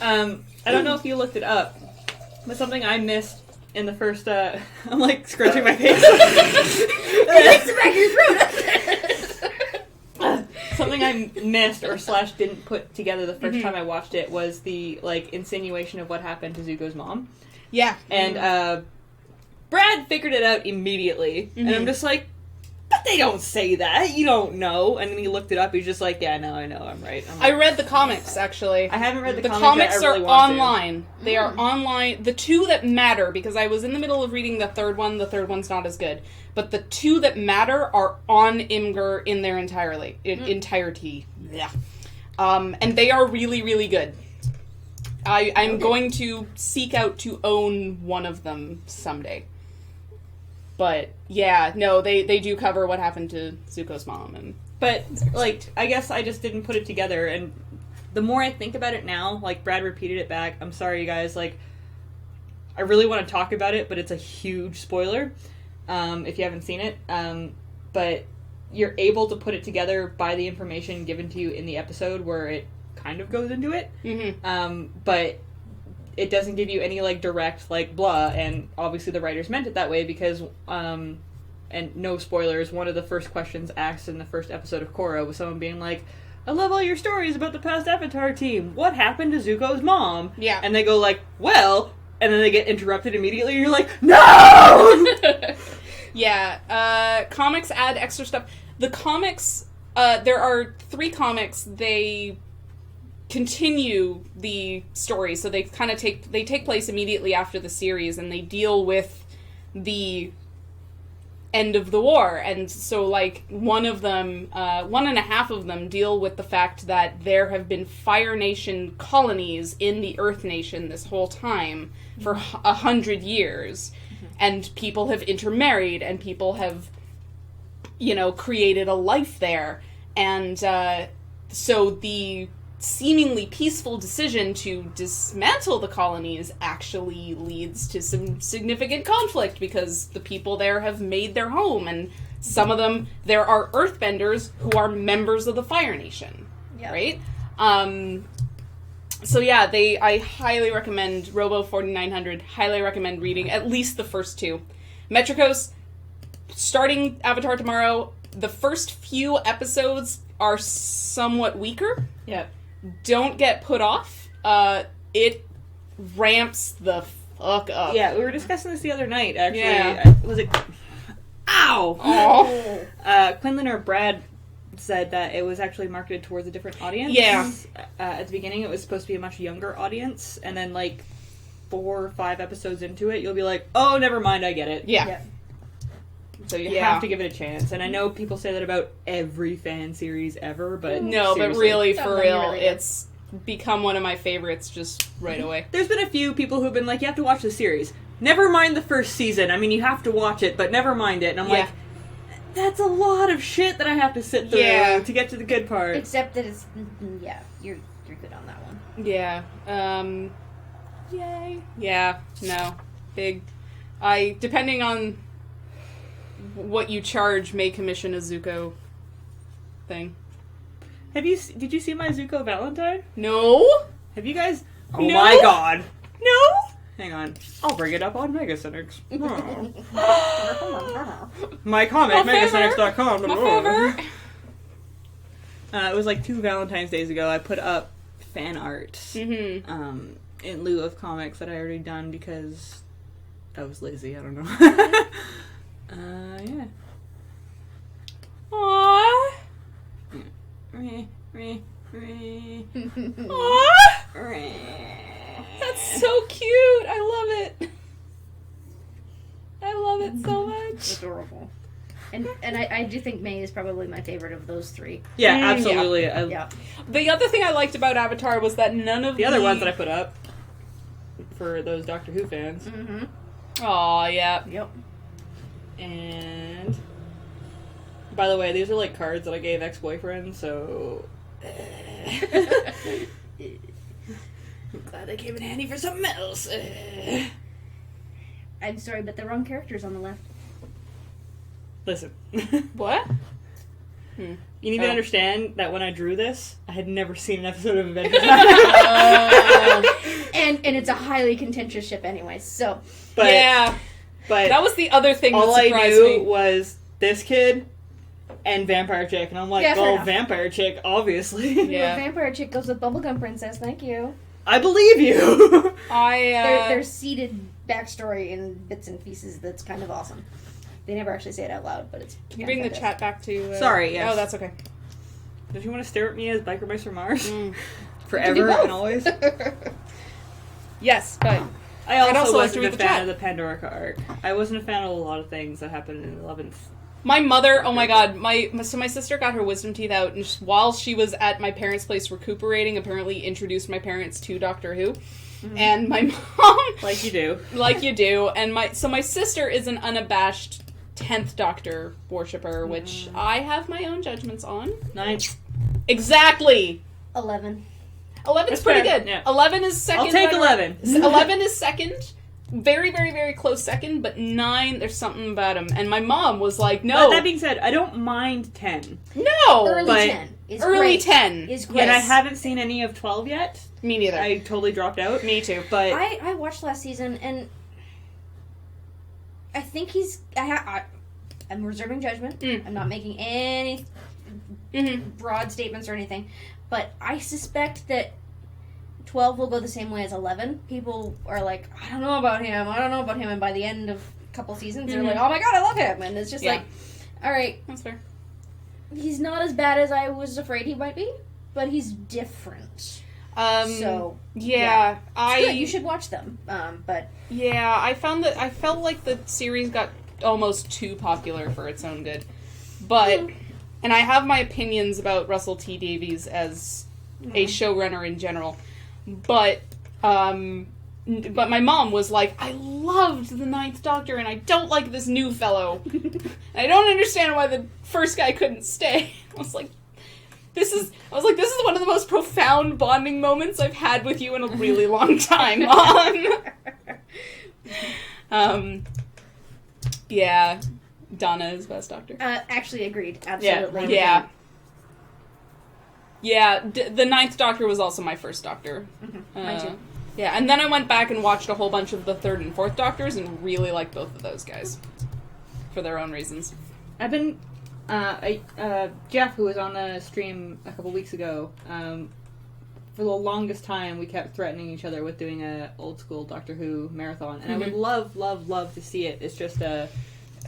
I don't know if you looked it up, but something I missed in the first, I'm scratching my face. It makes the back of your throat. Something I missed or / didn't put together the first time I watched it was the, insinuation of what happened to Zuko's mom. Yeah. And, Brad figured it out immediately, and I'm just like, but they don't say that, you don't know. And then he looked it up, he's just like, yeah, no, I know, I'm right. I read the comics, actually. I haven't read the The comics yet, I are really want online. They are online. The two that matter, because I was in the middle of reading the third one. The third one's not as good. But the two that matter are on Imgur in their entirety. Yeah. And they are really, really good. I'm going to seek out to own one of them someday. But, yeah, no, they do cover what happened to Zuko's mom, and But, like, I guess I just didn't put it together, and the more I think about it now, like, Brad repeated it back, I'm sorry, you guys, like, I really want to talk about it, but it's a huge spoiler, if you haven't seen it, but you're able to put it together by the information given to you in the episode where it kind of goes into it, but it doesn't give you any, like, direct, like, blah, and obviously the writers meant it that way because, and no spoilers, one of the first questions asked in the first episode of Korra was someone being like, I love all your stories about the past Avatar team. What happened to Zuko's mom? Yeah. And they go like, well, and then they get interrupted immediately, and you're like, no! Yeah. Comics add extra stuff. The comics, there are 3 comics, they continue the story, so they kind of take place immediately after the series, and they deal with the end of the war, and so, like, one and a half of them deal with the fact that there have been Fire Nation colonies in the Earth Nation this whole time for 100 years, and people have intermarried, and people have, created a life there, and so the seemingly peaceful decision to dismantle the colonies actually leads to some significant conflict because the people there have made their home, and some of them, there are earthbenders who are members of the Fire Nation, right? So yeah, I highly recommend Robo 4900, highly recommend reading at least the first 2. Metricos, starting Avatar tomorrow, the first few episodes are somewhat weaker. Yeah. Don't get put off. It ramps the fuck up. Yeah, we were discussing this the other night, actually. Yeah. Was it... Ow! Oh. Quinlan or Brad said that it was actually marketed towards a different audience. Yeah. At the beginning, it was supposed to be a much younger audience, and then, like, 4 or 5 episodes into it, you'll be like, oh, never mind, I get it. Yeah. So you have to give it a chance. And I know people say that about every fan series ever, but No, seriously. but really, for Something real, really it's become one of my favorites just right away. There's been a few people who've been like, you have to watch the series. Never mind the first season. I mean, you have to watch it, but never mind it. And I'm like, that's a lot of shit that I have to sit through to get to the good part. Except that it's, you're good on that one. Yeah. Yay. Yeah, no. Big. Depending on what you charge, may commission a Zuko thing. Did you see my Zuko Valentine? No? Have you guys? Oh No? my god. No? Hang on. I'll bring it up on MegaCynics. My comic, MegaCynics.com. My favorite. It was like 2 Valentine's Days ago. I put up fan art Mm-hmm. in lieu of comics that I already done because I was lazy. I don't know. Yeah. Aww. Aww. That's so cute. I love it. I love it so much. Adorable. And I do think May is probably my favorite of those 3. Yeah, absolutely. Yeah. The other thing I liked about Avatar was that none of The other ones that I put up for those Doctor Who fans. Mm-hmm. Aw, yeah. Yep. And by the way, these are like cards that I gave ex-boyfriends, so I'm glad they came in handy for something else. I'm sorry, but the wrong character's on the left. Listen. What? You need to understand that when I drew this, I had never seen an episode of Avengers. And it's a highly contentious ship anyway, so. But, yeah. But that was the other thing that all I surprised knew me. was this kid and Vampire Chick. And I'm like, Yeah, fair well, enough. Vampire Chick, obviously. Yeah. The vampire chick goes with Bubblegum Princess, thank you. I believe you. There's seeded backstory in bits and pieces that's kind of awesome. They never actually say it out loud, but it's. Can you bring the chat back to... Sorry, yes. Oh, that's okay. Don't you want to stare at me as Biker Mice from Mars? Do Forever both. and always? Yes, but... I also also like to wasn't read a the fan chat. of the Pandora arc. I wasn't a fan of a lot of things that happened in 11th. My mother, oh my god, my sister got her wisdom teeth out, and while she was at my parents' place recuperating, apparently introduced my parents to Doctor Who. And my mom... Like you do. Like you do. And my sister is an unabashed 10th Doctor worshipper, which I have my own judgments on. 9th. Exactly! 11. 11's That's pretty fair, good. yeah. 11 is second. I'll take 11. 11 is second. Very, very, very close second, but 9, there's something about him. And my mom was like, no. But that being said, I don't mind 10. No! Early but 10 is Early great. 10. Is great. And I haven't seen any of 12 yet. Me neither. I totally dropped out. Me too. But I watched last season, and I think he's... I'm reserving judgment. I'm not making any broad statements or anything. But I suspect that 12 will go the same way as 11. People are like, I don't know about him. And by the end of a couple seasons, they're like, oh my god, I love him. And it's just like, all right. That's fair. He's not as bad as I was afraid he might be, but he's different. So yeah, it's good. You should watch them. But yeah, I felt like the series got almost too popular for its own good. But and I have my opinions about Russell T Davies as a showrunner in general. But my mom was like, I loved the 9th Doctor and I don't like this new fellow. I don't understand why the first guy couldn't stay. I was like, this is one of the most profound bonding moments I've had with you in a really long time, Mom. Yeah, Donna is best Doctor. actually agreed. Absolutely. Yeah. Yeah, the 9th Doctor was also my first Doctor. Mine too. Yeah, and then I went back and watched a whole bunch of the 3rd and 4th Doctors and really liked both of those guys. For their own reasons. I've been... Jeff, who was on the stream a couple weeks ago, for the longest time we kept threatening each other with doing a old school Doctor Who marathon. And I would love to see it. It's just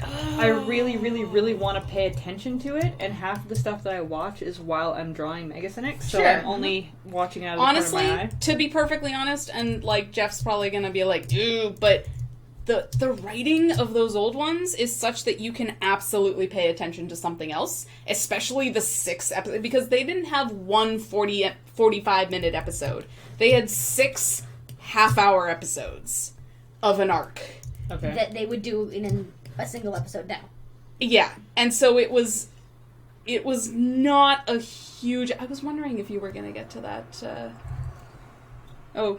I really, really, really want to pay attention to it, and half of the stuff that I watch is while I'm drawing MegaCynics, so I'm only watching out of the corner of my eye. To be perfectly honest, and like Jeff's probably gonna be like, ew, but the writing of those old ones is such that you can absolutely pay attention to something else, especially the 6 episodes, because they didn't have one 45-minute episode. They had 6 half-hour episodes of an arc. Okay. That they would do in a single episode now. Yeah, and so it was not a huge... I was wondering if you were going to get to that, or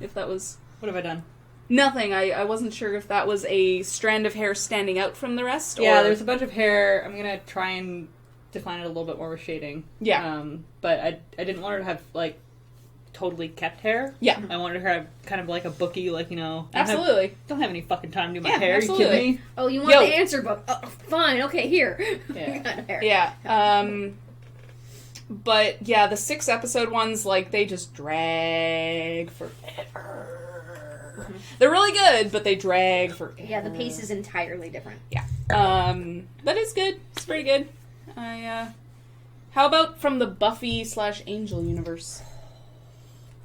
if that was... What have I done? Nothing. I wasn't sure if that was a strand of hair standing out from the rest, or... Yeah, there's a bunch of hair. I'm going to try and define it a little bit more with shading. Yeah. But I didn't want her to have, like, totally kept hair. Yeah. I wanted her to have kind of like a bookie, like, you know... Absolutely. Don't have any fucking time to do my Yeah, hair. absolutely. You kidding me? Oh, you want the answer book? Oh, fine. Okay, here. Yeah. Yeah. But, yeah, the 6 episode ones, like, they just drag forever. They're really good, but they drag forever. Yeah, the pace is entirely different. Yeah. But it's good. It's pretty good. How about from the Buffy/Angel universe?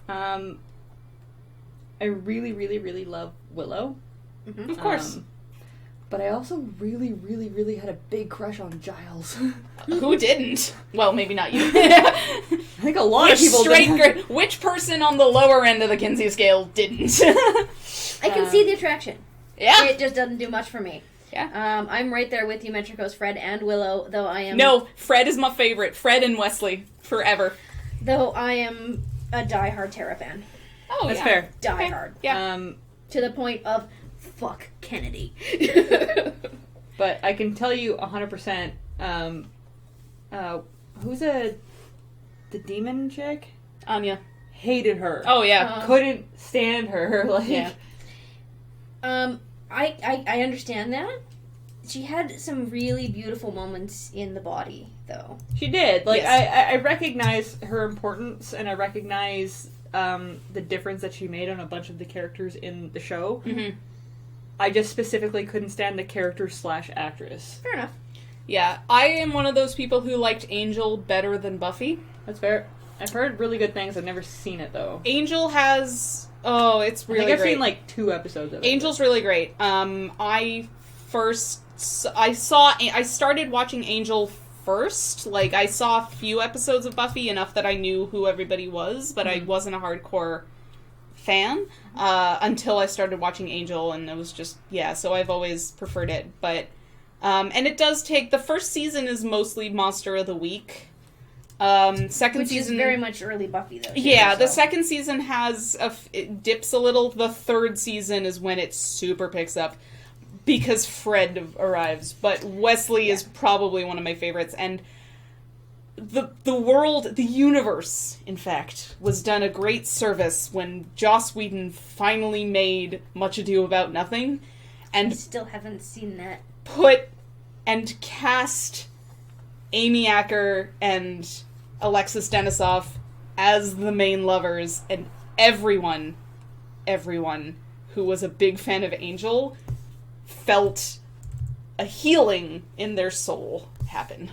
I really, really, really love Willow. Mm-hmm. Of course. But I also really, really, really had a big crush on Giles. Who didn't? Well, maybe not you. I think a lot of people did. Which person on the lower end of the Kinsey scale didn't? I can see the attraction. Yeah. It just doesn't do much for me. Yeah. I'm right there with you, Metricos, Fred and Willow, though I am... No, Fred is my favorite. Fred and Wesley. Forever. Though I am a diehard Tara fan. Oh, That's yeah. fair. Diehard. Okay. Yeah. To the point of, fuck Kennedy. But I can tell you 100%, who's the demon chick? Anya. Hated her. Oh, yeah. Couldn't stand her. Like, Yeah. I understand that. She had some really beautiful moments in the body, though. she did. Like, Yes. I recognize her importance, and I recognize the difference that she made on a bunch of the characters in the show. Mm-hmm. I just specifically couldn't stand the character/actress. Fair enough. Yeah. I am one of those people who liked Angel better than Buffy. That's fair. I've heard really good things. I've never seen it, though. Angel has... Oh, it's really I think I've great. seen, like, 2 episodes of it. Angel's really great. I started watching Angel first. Like, I saw a few episodes of Buffy, enough that I knew who everybody was, but I wasn't a hardcore fan until I started watching Angel, and it was just, yeah, so I've always preferred it. But And it does take... The first season is mostly Monster of the Week. Second Which season... is very much early Buffy, though. Yeah, too, the so. second season it dips a little. The third season is when it super picks up because Fred arrives. But Wesley is probably one of my favorites. And the world, the universe, in fact, was done a great service when Joss Whedon finally made Much Ado About Nothing. I And still haven't seen that. put and cast Amy Acker and Alexis Denisof as the main lovers, and everyone who was a big fan of Angel felt a healing in their soul happen.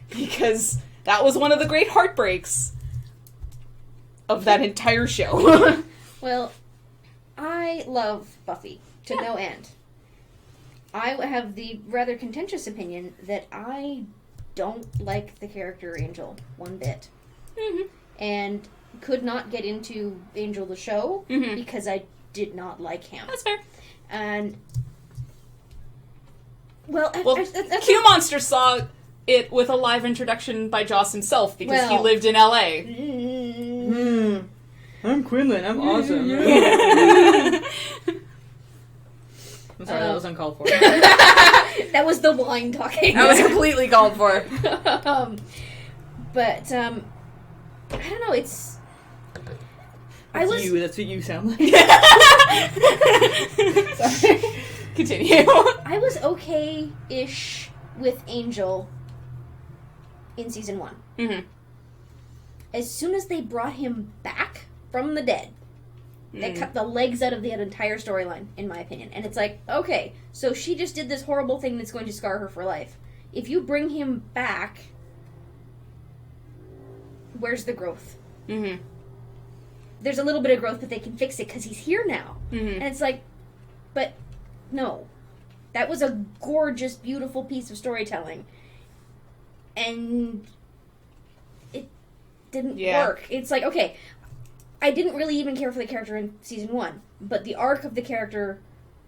Because that was one of the great heartbreaks of that entire show. Well, I love Buffy to no end. I have the rather contentious opinion that I don't like the character Angel one bit. Mm-hmm. And could not get into Angel the show Mhm. because I did not like him. That's fair. And, well, that's Q Monster saw it with a live introduction by Joss himself because he Well- lived in LA. I'm Quinlan. I'm awesome. I'm sorry, that was uncalled for. That was the wine talking. That was completely called for. But, I don't know, it's... That's you. That's what you sound like. Sorry. Continue. I was okay-ish with Angel in season 1. Mm-hmm. As soon as they brought him back from the dead, they cut the legs out of the entire storyline, in my opinion. And it's like, okay, so she just did this horrible thing that's going to scar her for life. If you bring him back, where's the growth? Mm-hmm. There's a little bit of growth, but they can fix it because he's here now. Mm-hmm. And it's like, but no. That was a gorgeous, beautiful piece of storytelling. And it didn't work. It's like, okay, I didn't really even care for the character in season 1, but the arc of the character,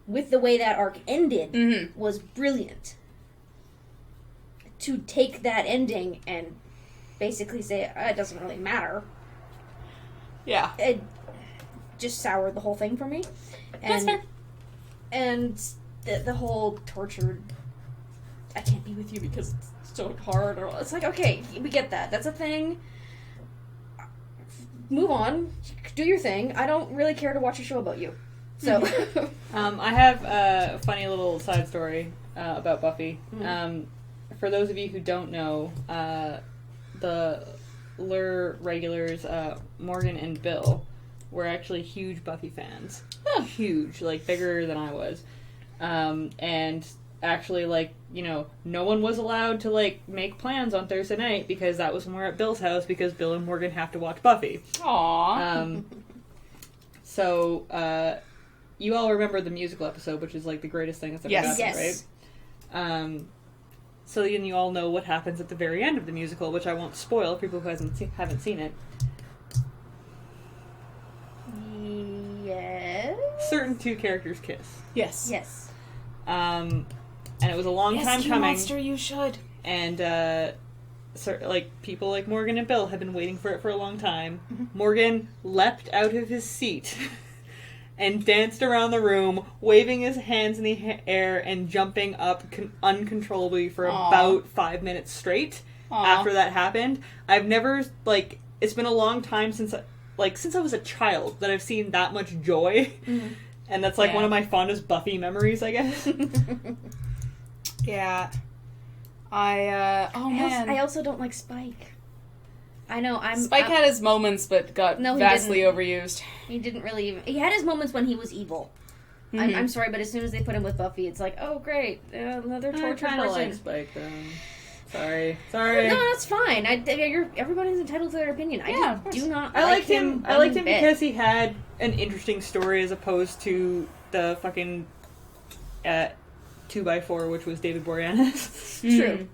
with the way that arc ended, was brilliant. To take that ending and basically say, it doesn't really matter. Yeah. It just soured the whole thing for me. And, That's fair. And the whole tortured, I can't be with you because it's so hard. Or it's like, okay, we get that. That's a thing. Move on. Do your thing. I don't really care to watch a show about you. So. I have a funny little side story about Buffy. For those of you who don't know, the Lure regulars, Morgan and Bill, were actually huge Buffy fans. Huge, like bigger than I was. And actually, like, you know, no one was allowed to, like, make plans on Thursday night because that was when we're at Bill's house because Bill and Morgan have to watch Buffy. Aww. So, you all remember the musical episode, which is, like, the greatest thing that's ever happened, right? So then you all know what happens at the very end of the musical, which I won't spoil for people who haven't seen it. Yes. Certain two characters kiss. Yes. Yes. And it was a long time Q coming. Monster, you should. And, like, people like Morgan and Bill have been waiting for it for a long time. Morgan leapt out of his seat and danced around the room, waving his hands in the air and jumping up uncontrollably for about 5 minutes straight after that happened. I've never, like, it's been a long time since I was a child that I've seen that much joy. And that's, like, one of my fondest Buffy memories, I guess. Yeah. I also don't like Spike. I know, Spike had his moments, but got vastly overused. He didn't really even... He had his moments when he was evil. I'm sorry, but as soon as they put him with Buffy, it's like, oh, great, another tortured person. Like Spike, though. Sorry. No, that's fine. Everybody's entitled to their opinion. I just do not I liked him. I liked him bit. because he had an interesting story as opposed to the fucking 2x4, which was David Boreanaz. True.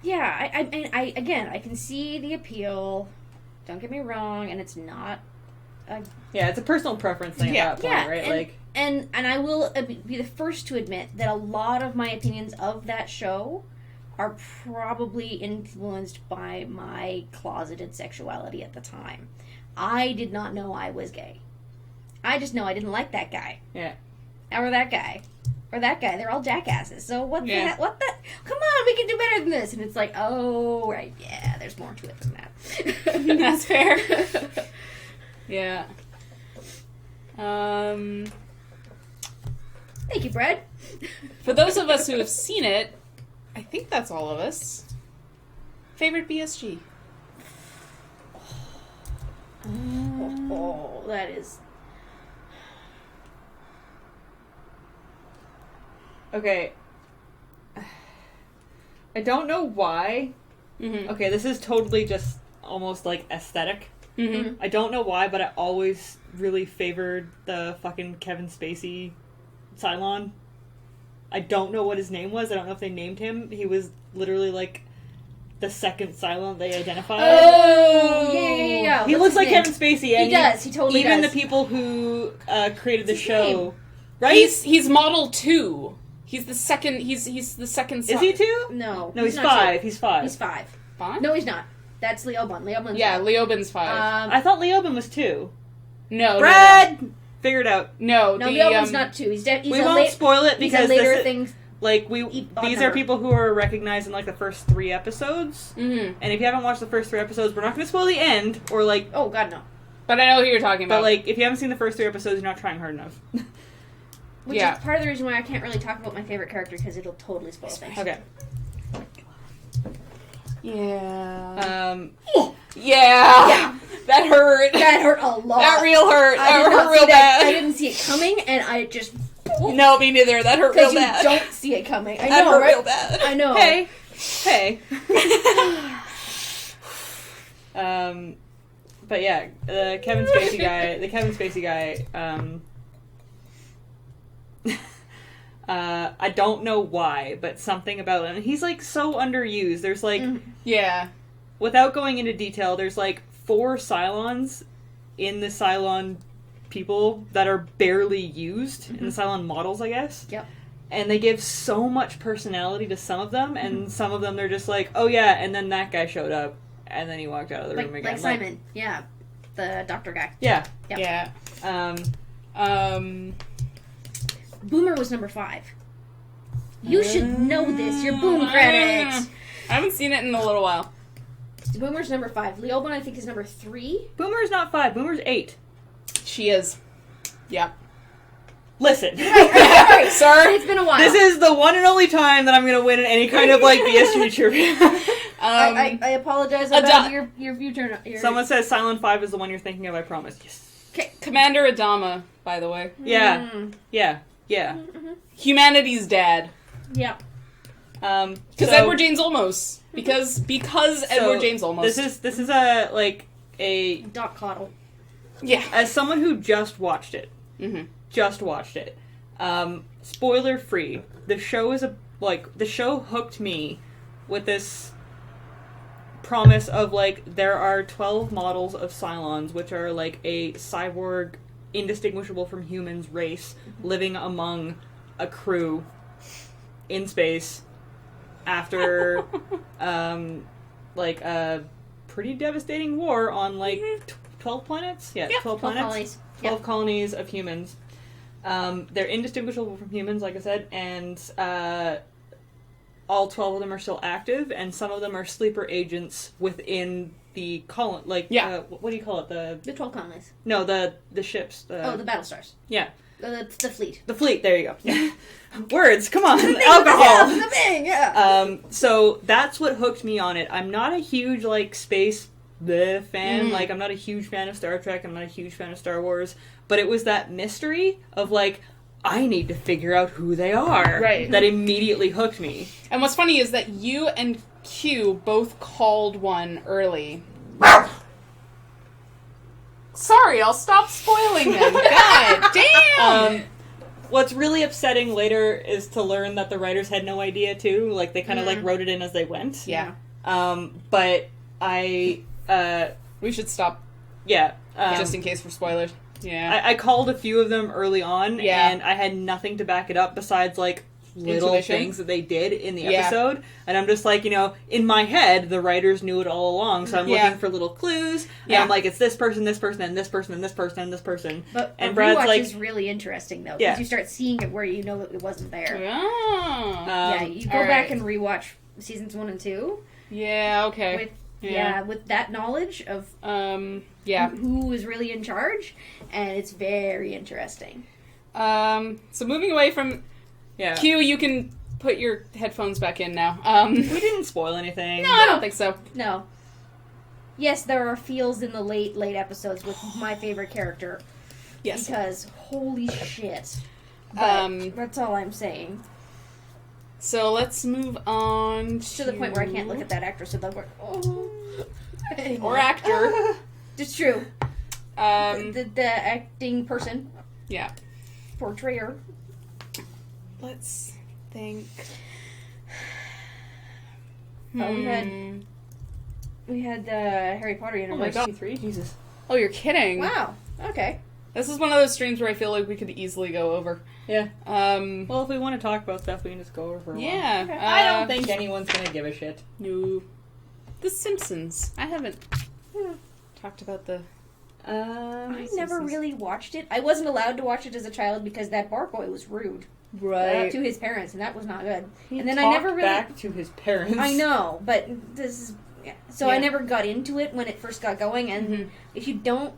Yeah, I can see the appeal. Don't get me wrong, and it's not Yeah, it's a personal preference thing at that point, right? And, like, And I will be the first to admit that a lot of my opinions of that show are probably influenced by my closeted sexuality at the time. I did not know I was gay. I just know I didn't like that guy. Yeah. Or that guy. Or that guy. They're all jackasses. So what Yeah. the heck? What the? Come on, we can do better than this. And it's like, oh, right, yeah, there's more to it than that. That's fair. Yeah. Thank you, Brad. For those of us who have seen it, I think that's all of us. Favorite BSG? Oh, that is... Okay. I don't know why. Mm-hmm. Okay, this is totally just almost like aesthetic. Mm-hmm. I don't know why, but I always really favored the fucking Kevin Spacey Cylon. I don't know what his name was. I don't know if they named him. He was literally like the second Cylon they identified. Oh, yeah. He What's looks like his name? Kevin Spacey. And He does. He totally even does. the people who created the What's his show, name? right? He's model 2. He's the second. He's the second. Is he two? No. No, he's not 5. two. He's 5. He's 5. 5? No, he's not. That's Leoben. Leoben's Yeah, 5. Leoben's 5. I thought Leoben was 2. No, Brad, figure it out. No, No, the, Leoben's not 2. He's We won't spoil it he's because a later this is, thing. like Odd these number. are people who are recognized in like the first 3 episodes. Mm-hmm. And if you haven't watched the first 3 episodes, we're not going to spoil the end or like. Oh God, no. But I know who you're talking about. But like, if you haven't seen the first 3 episodes, you're not trying hard enough. Which Yeah. is part of the reason why I can't really talk about my favorite character because it'll totally spoil things. Okay. Yeah. Um. Yeah. That hurt. That hurt a lot. That real hurt. I That did not hurt real see that. bad. I didn't see it coming, and I just No, me neither. That hurt real because you bad. don't see it coming. I That know, hurt right? real bad. I know. Hey. But yeah, the Kevin Spacey guy. The Kevin Spacey guy. I don't know why, but something about him. He's like so underused. There's like, Yeah. without going into detail, there's like 4 Cylons in the Cylon people that are barely used in the Cylon models, I guess. Yep. And they give so much personality to some of them, and some of them they're just like, oh yeah, and then that guy showed up, and then he walked out of the room again. Like Simon, yeah, the doctor guy. Yeah. Yep. Yeah. Boomer was number 5. You should know this. Your Boom credits. I haven't seen it in a little while. Boomer's number 5. Leoben, I think, is number 3. Boomer's not 5, Boomer's 8. She is. Yeah. Listen. Sorry, Sorry. it's been a while. This is the one and only time that I'm going to win in any kind of, like, BSG trivia. I apologize about your future. Someone says Silent 5 is the one you're thinking of, I promise. Yes. Commander Adama, by the way. Yeah. Yeah. Yeah. Humanity's dad. Yeah. Because So- Edward James Olmos. Because Edward James Olmos. This is a Doc Coddle. Yeah. as someone who just watched it. Mm-hmm. Just watched it. Spoiler free. The show is the show hooked me with this promise of like there are 12 models of Cylons, which are like a cyborg, indistinguishable from humans race living among a crew in space after like a pretty devastating war on like 12 planets. Yeah, 12 planets. colonies. 12 colonies of humans. They're indistinguishable from humans, like I said, and all 12 of them are still active, and some of them are sleeper agents within the colony. Like, what do you call it? The 12 colonies. No, the ships. The Battle Stars. Yeah. The fleet. The fleet, there you go. Words, come on. Alcohol. The thing, yeah. So that's what hooked me on it. I'm not a huge, like, space fan. Like, I'm not a huge fan of Star Trek. I'm not a huge fan of Star Wars. But it was that mystery of, like, I need to figure out who they are. Right. That immediately hooked me. And what's funny is that you and Q both called one early. Sorry, I'll stop spoiling them. God damn! What's really upsetting later is to learn that the writers had no idea, too. Like, they kind of, like, wrote it in as they went. Yeah. But I... We should stop yeah. just in case for spoilers. Yeah. I called a few of them early on, Yeah. and I had nothing to back it up besides, like, little Intuition. things that they did in the Yeah. episode. And I'm just like, in my head, the writers knew it all along, so I'm Yeah. looking for little clues. Yeah. And I'm like, it's this person, and this person, and this person, and this person. But And a Brad's rewatch like- is really interesting, though, because Yeah. you start seeing it where you know it wasn't there. Oh. Yeah, you go all back right. and rewatch seasons 1 and 2 Yeah, okay. with with that knowledge of Yeah. who is really in charge, and it's very interesting. So moving away from Yeah. Q, you can put your headphones back in now. We didn't spoil anything. No, I don't think so. No. Yes, there are feels in the late episodes with my favorite character. Yes. Because holy shit. But that's all I'm saying. So let's move on To the point where I can't look at that actress without going, oh. or actor. It's true. Um, The acting person, yeah. portrayer. Let's think. Oh, we had Harry Potter Oh my universe. god. 3? Jesus. Oh, you're kidding. Wow. Okay. This is one of those streams where I feel like we could easily go over. Yeah. Um, Well, if we want to talk about stuff, we can just go over for a while. yeah. I don't think anyone's gonna give a shit. No. The Simpsons. I haven't talked about the... I never really watched it. I wasn't allowed to watch it as a child because that bar boy was rude to his parents, and that was not good. And then I never really back to his parents. I know, but this is so I Yeah. never got into it when it first got going, and if you don't,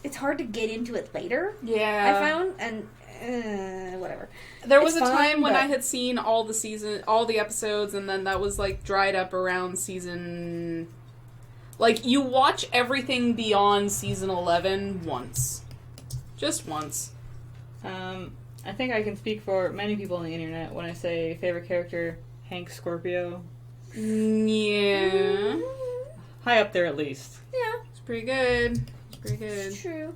it's hard to get into it later. Yeah. I found, and whatever. There was It's a time fine, when but- I had seen all the episodes, and then that was like dried up around season. Like you watch everything beyond season 11 once, just once. I think I can speak for many people on the internet when I say favorite character, Hank Scorpio. Yeah, High up there at least. Yeah, it's pretty good. It's pretty good. true.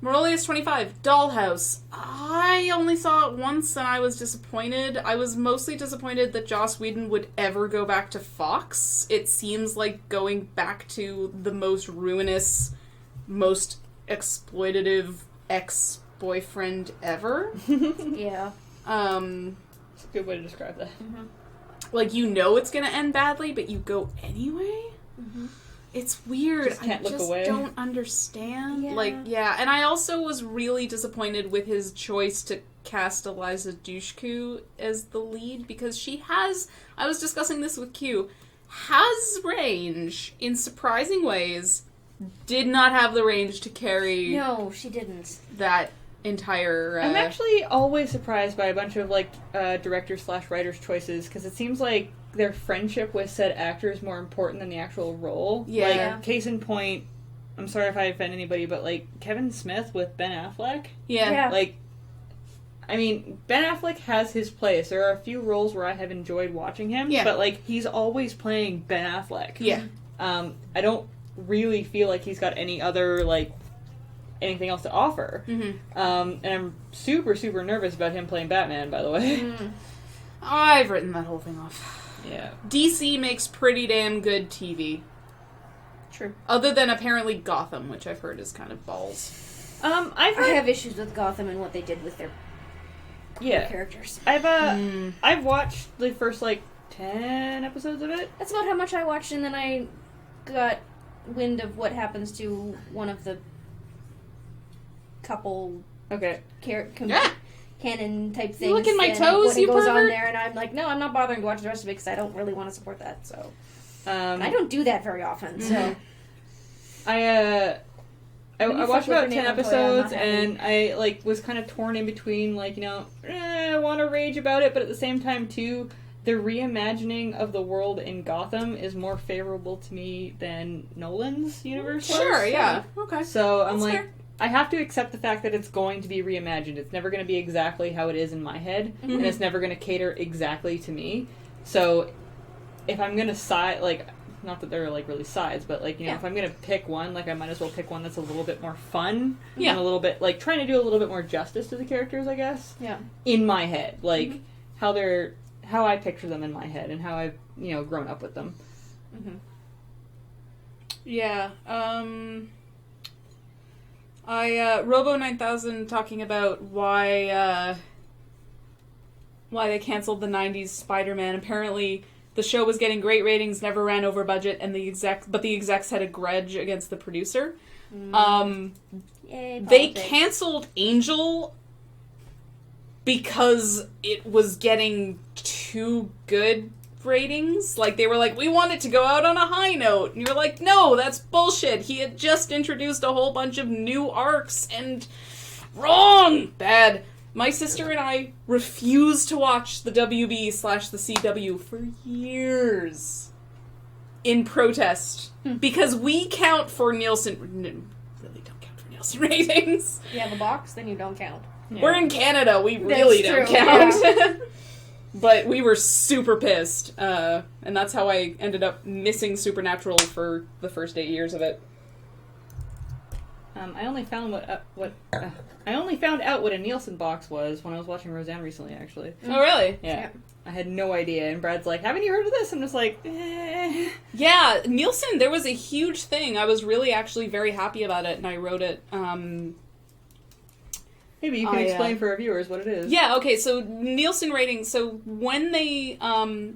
Morolius 25, Dollhouse. I only saw it once and I was disappointed. I was mostly disappointed that Joss Whedon would ever go back to Fox. It seems like going back to the most ruinous, most exploitative ex-boyfriend ever. Yeah. It's a good way to describe that. Like, you know it's gonna end badly, but you go anyway? It's weird. Just can't I look just away. don't understand. Yeah. Like, yeah. And I also was really disappointed with his choice to cast Eliza Dushku as the lead because she has, I was discussing this with Q, has range in surprising ways, did not have the range to carry No, she didn't. that entire... I'm actually always surprised by a bunch of director/writers choices because it seems like their friendship with said actor is more important than the actual role. Yeah. Like, case in point, I'm sorry if I offend anybody, but like Kevin Smith with Ben Affleck. Yeah. Like, I mean, Ben Affleck has his place. There are a few roles where I have enjoyed watching him, Yeah. but like he's always playing Ben Affleck. Yeah. I don't really feel like he's got any other anything else to offer. Mm-hmm. And I'm super, super nervous about him playing Batman, by the way. I've written that whole thing off. Yeah. DC makes pretty damn good TV. True. Other than apparently Gotham, which I've heard is kind of balls. I've I heard, have issues with Gotham and what they did with their characters. I've watched the first 10 episodes of it. That's about how much I watched, and then I got wind of what happens to one of the couple Okay. canon type things. You look in my and toes, what you goes on pervert. there, and I'm like, no, I'm not bothering to watch the rest of it because I don't really want to support that. So and I I don't do that very often. So I When you watched fuck about with 10 Fernando Montoya, I'm episodes not and I was kind of torn in between I want to rage about it, but at the same time too the reimagining of the world in Gotham is more favorable to me than Nolan's universe was. Sure, yeah. Okay. So I'm That's like, fair. I have to accept the fact that it's going to be reimagined. It's never going to be exactly how it is in my head, and it's never going to cater exactly to me. So if I'm going to side, not that they're really sides, but if I'm going to pick one, I might as well pick one that's a little bit more fun. Yeah. And a little bit, trying to do a little bit more justice to the characters, I guess. yeah, In my head. How I picture them in my head and how I've, grown up with them. Yeah. Robo 9000 talking about why they canceled the 90s Spider-Man. Apparently, the show was getting great ratings, never ran over budget, and the execs had a grudge against the producer. Yay, They politics. canceled Angel because it was getting too good ratings. Like, they were like, we want it to go out on a high note. And you're like, no, that's bullshit. He had just introduced a whole bunch of new arcs and wrong! Bad. My sister and I refused to watch the WB/the CW for years in protest because we count for Nielsen. Really don't count for Nielsen ratings. You have a box, then you don't count. Yeah. We're in Canada. We really don't true, count. But we were super pissed, and that's how I ended up missing Supernatural for the first 8 years of it. I only found I only found out what a Nielsen box was when I was watching Roseanne recently, actually. Oh, really? Yeah. Yeah. I had no idea, and Brad's like, haven't you heard of this? I'm just like, Yeah, Nielsen, there was a huge thing. I was really actually very happy about it, and I wrote it. Maybe you can explain for our viewers what it is. Yeah, okay, so Nielsen ratings, so when they,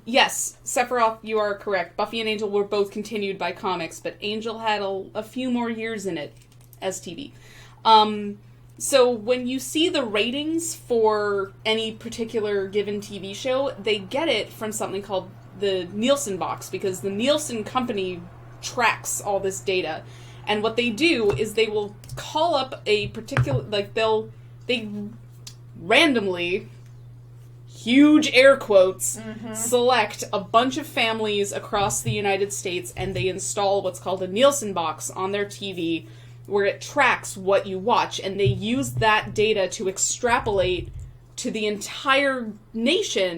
yes, Sephiroth, you are correct. Buffy and Angel were both continued by comics, but Angel had a few more years in it as TV. So when you see the ratings for any particular given TV show, they get it from something called the Nielsen box, because the Nielsen company tracks all this data. And what they do is they will call up a particular, like, they randomly, huge air quotes, select a bunch of families across the United States, and they install what's called a Nielsen box on their TV, where it tracks what you watch, and they use that data to extrapolate to the entire nation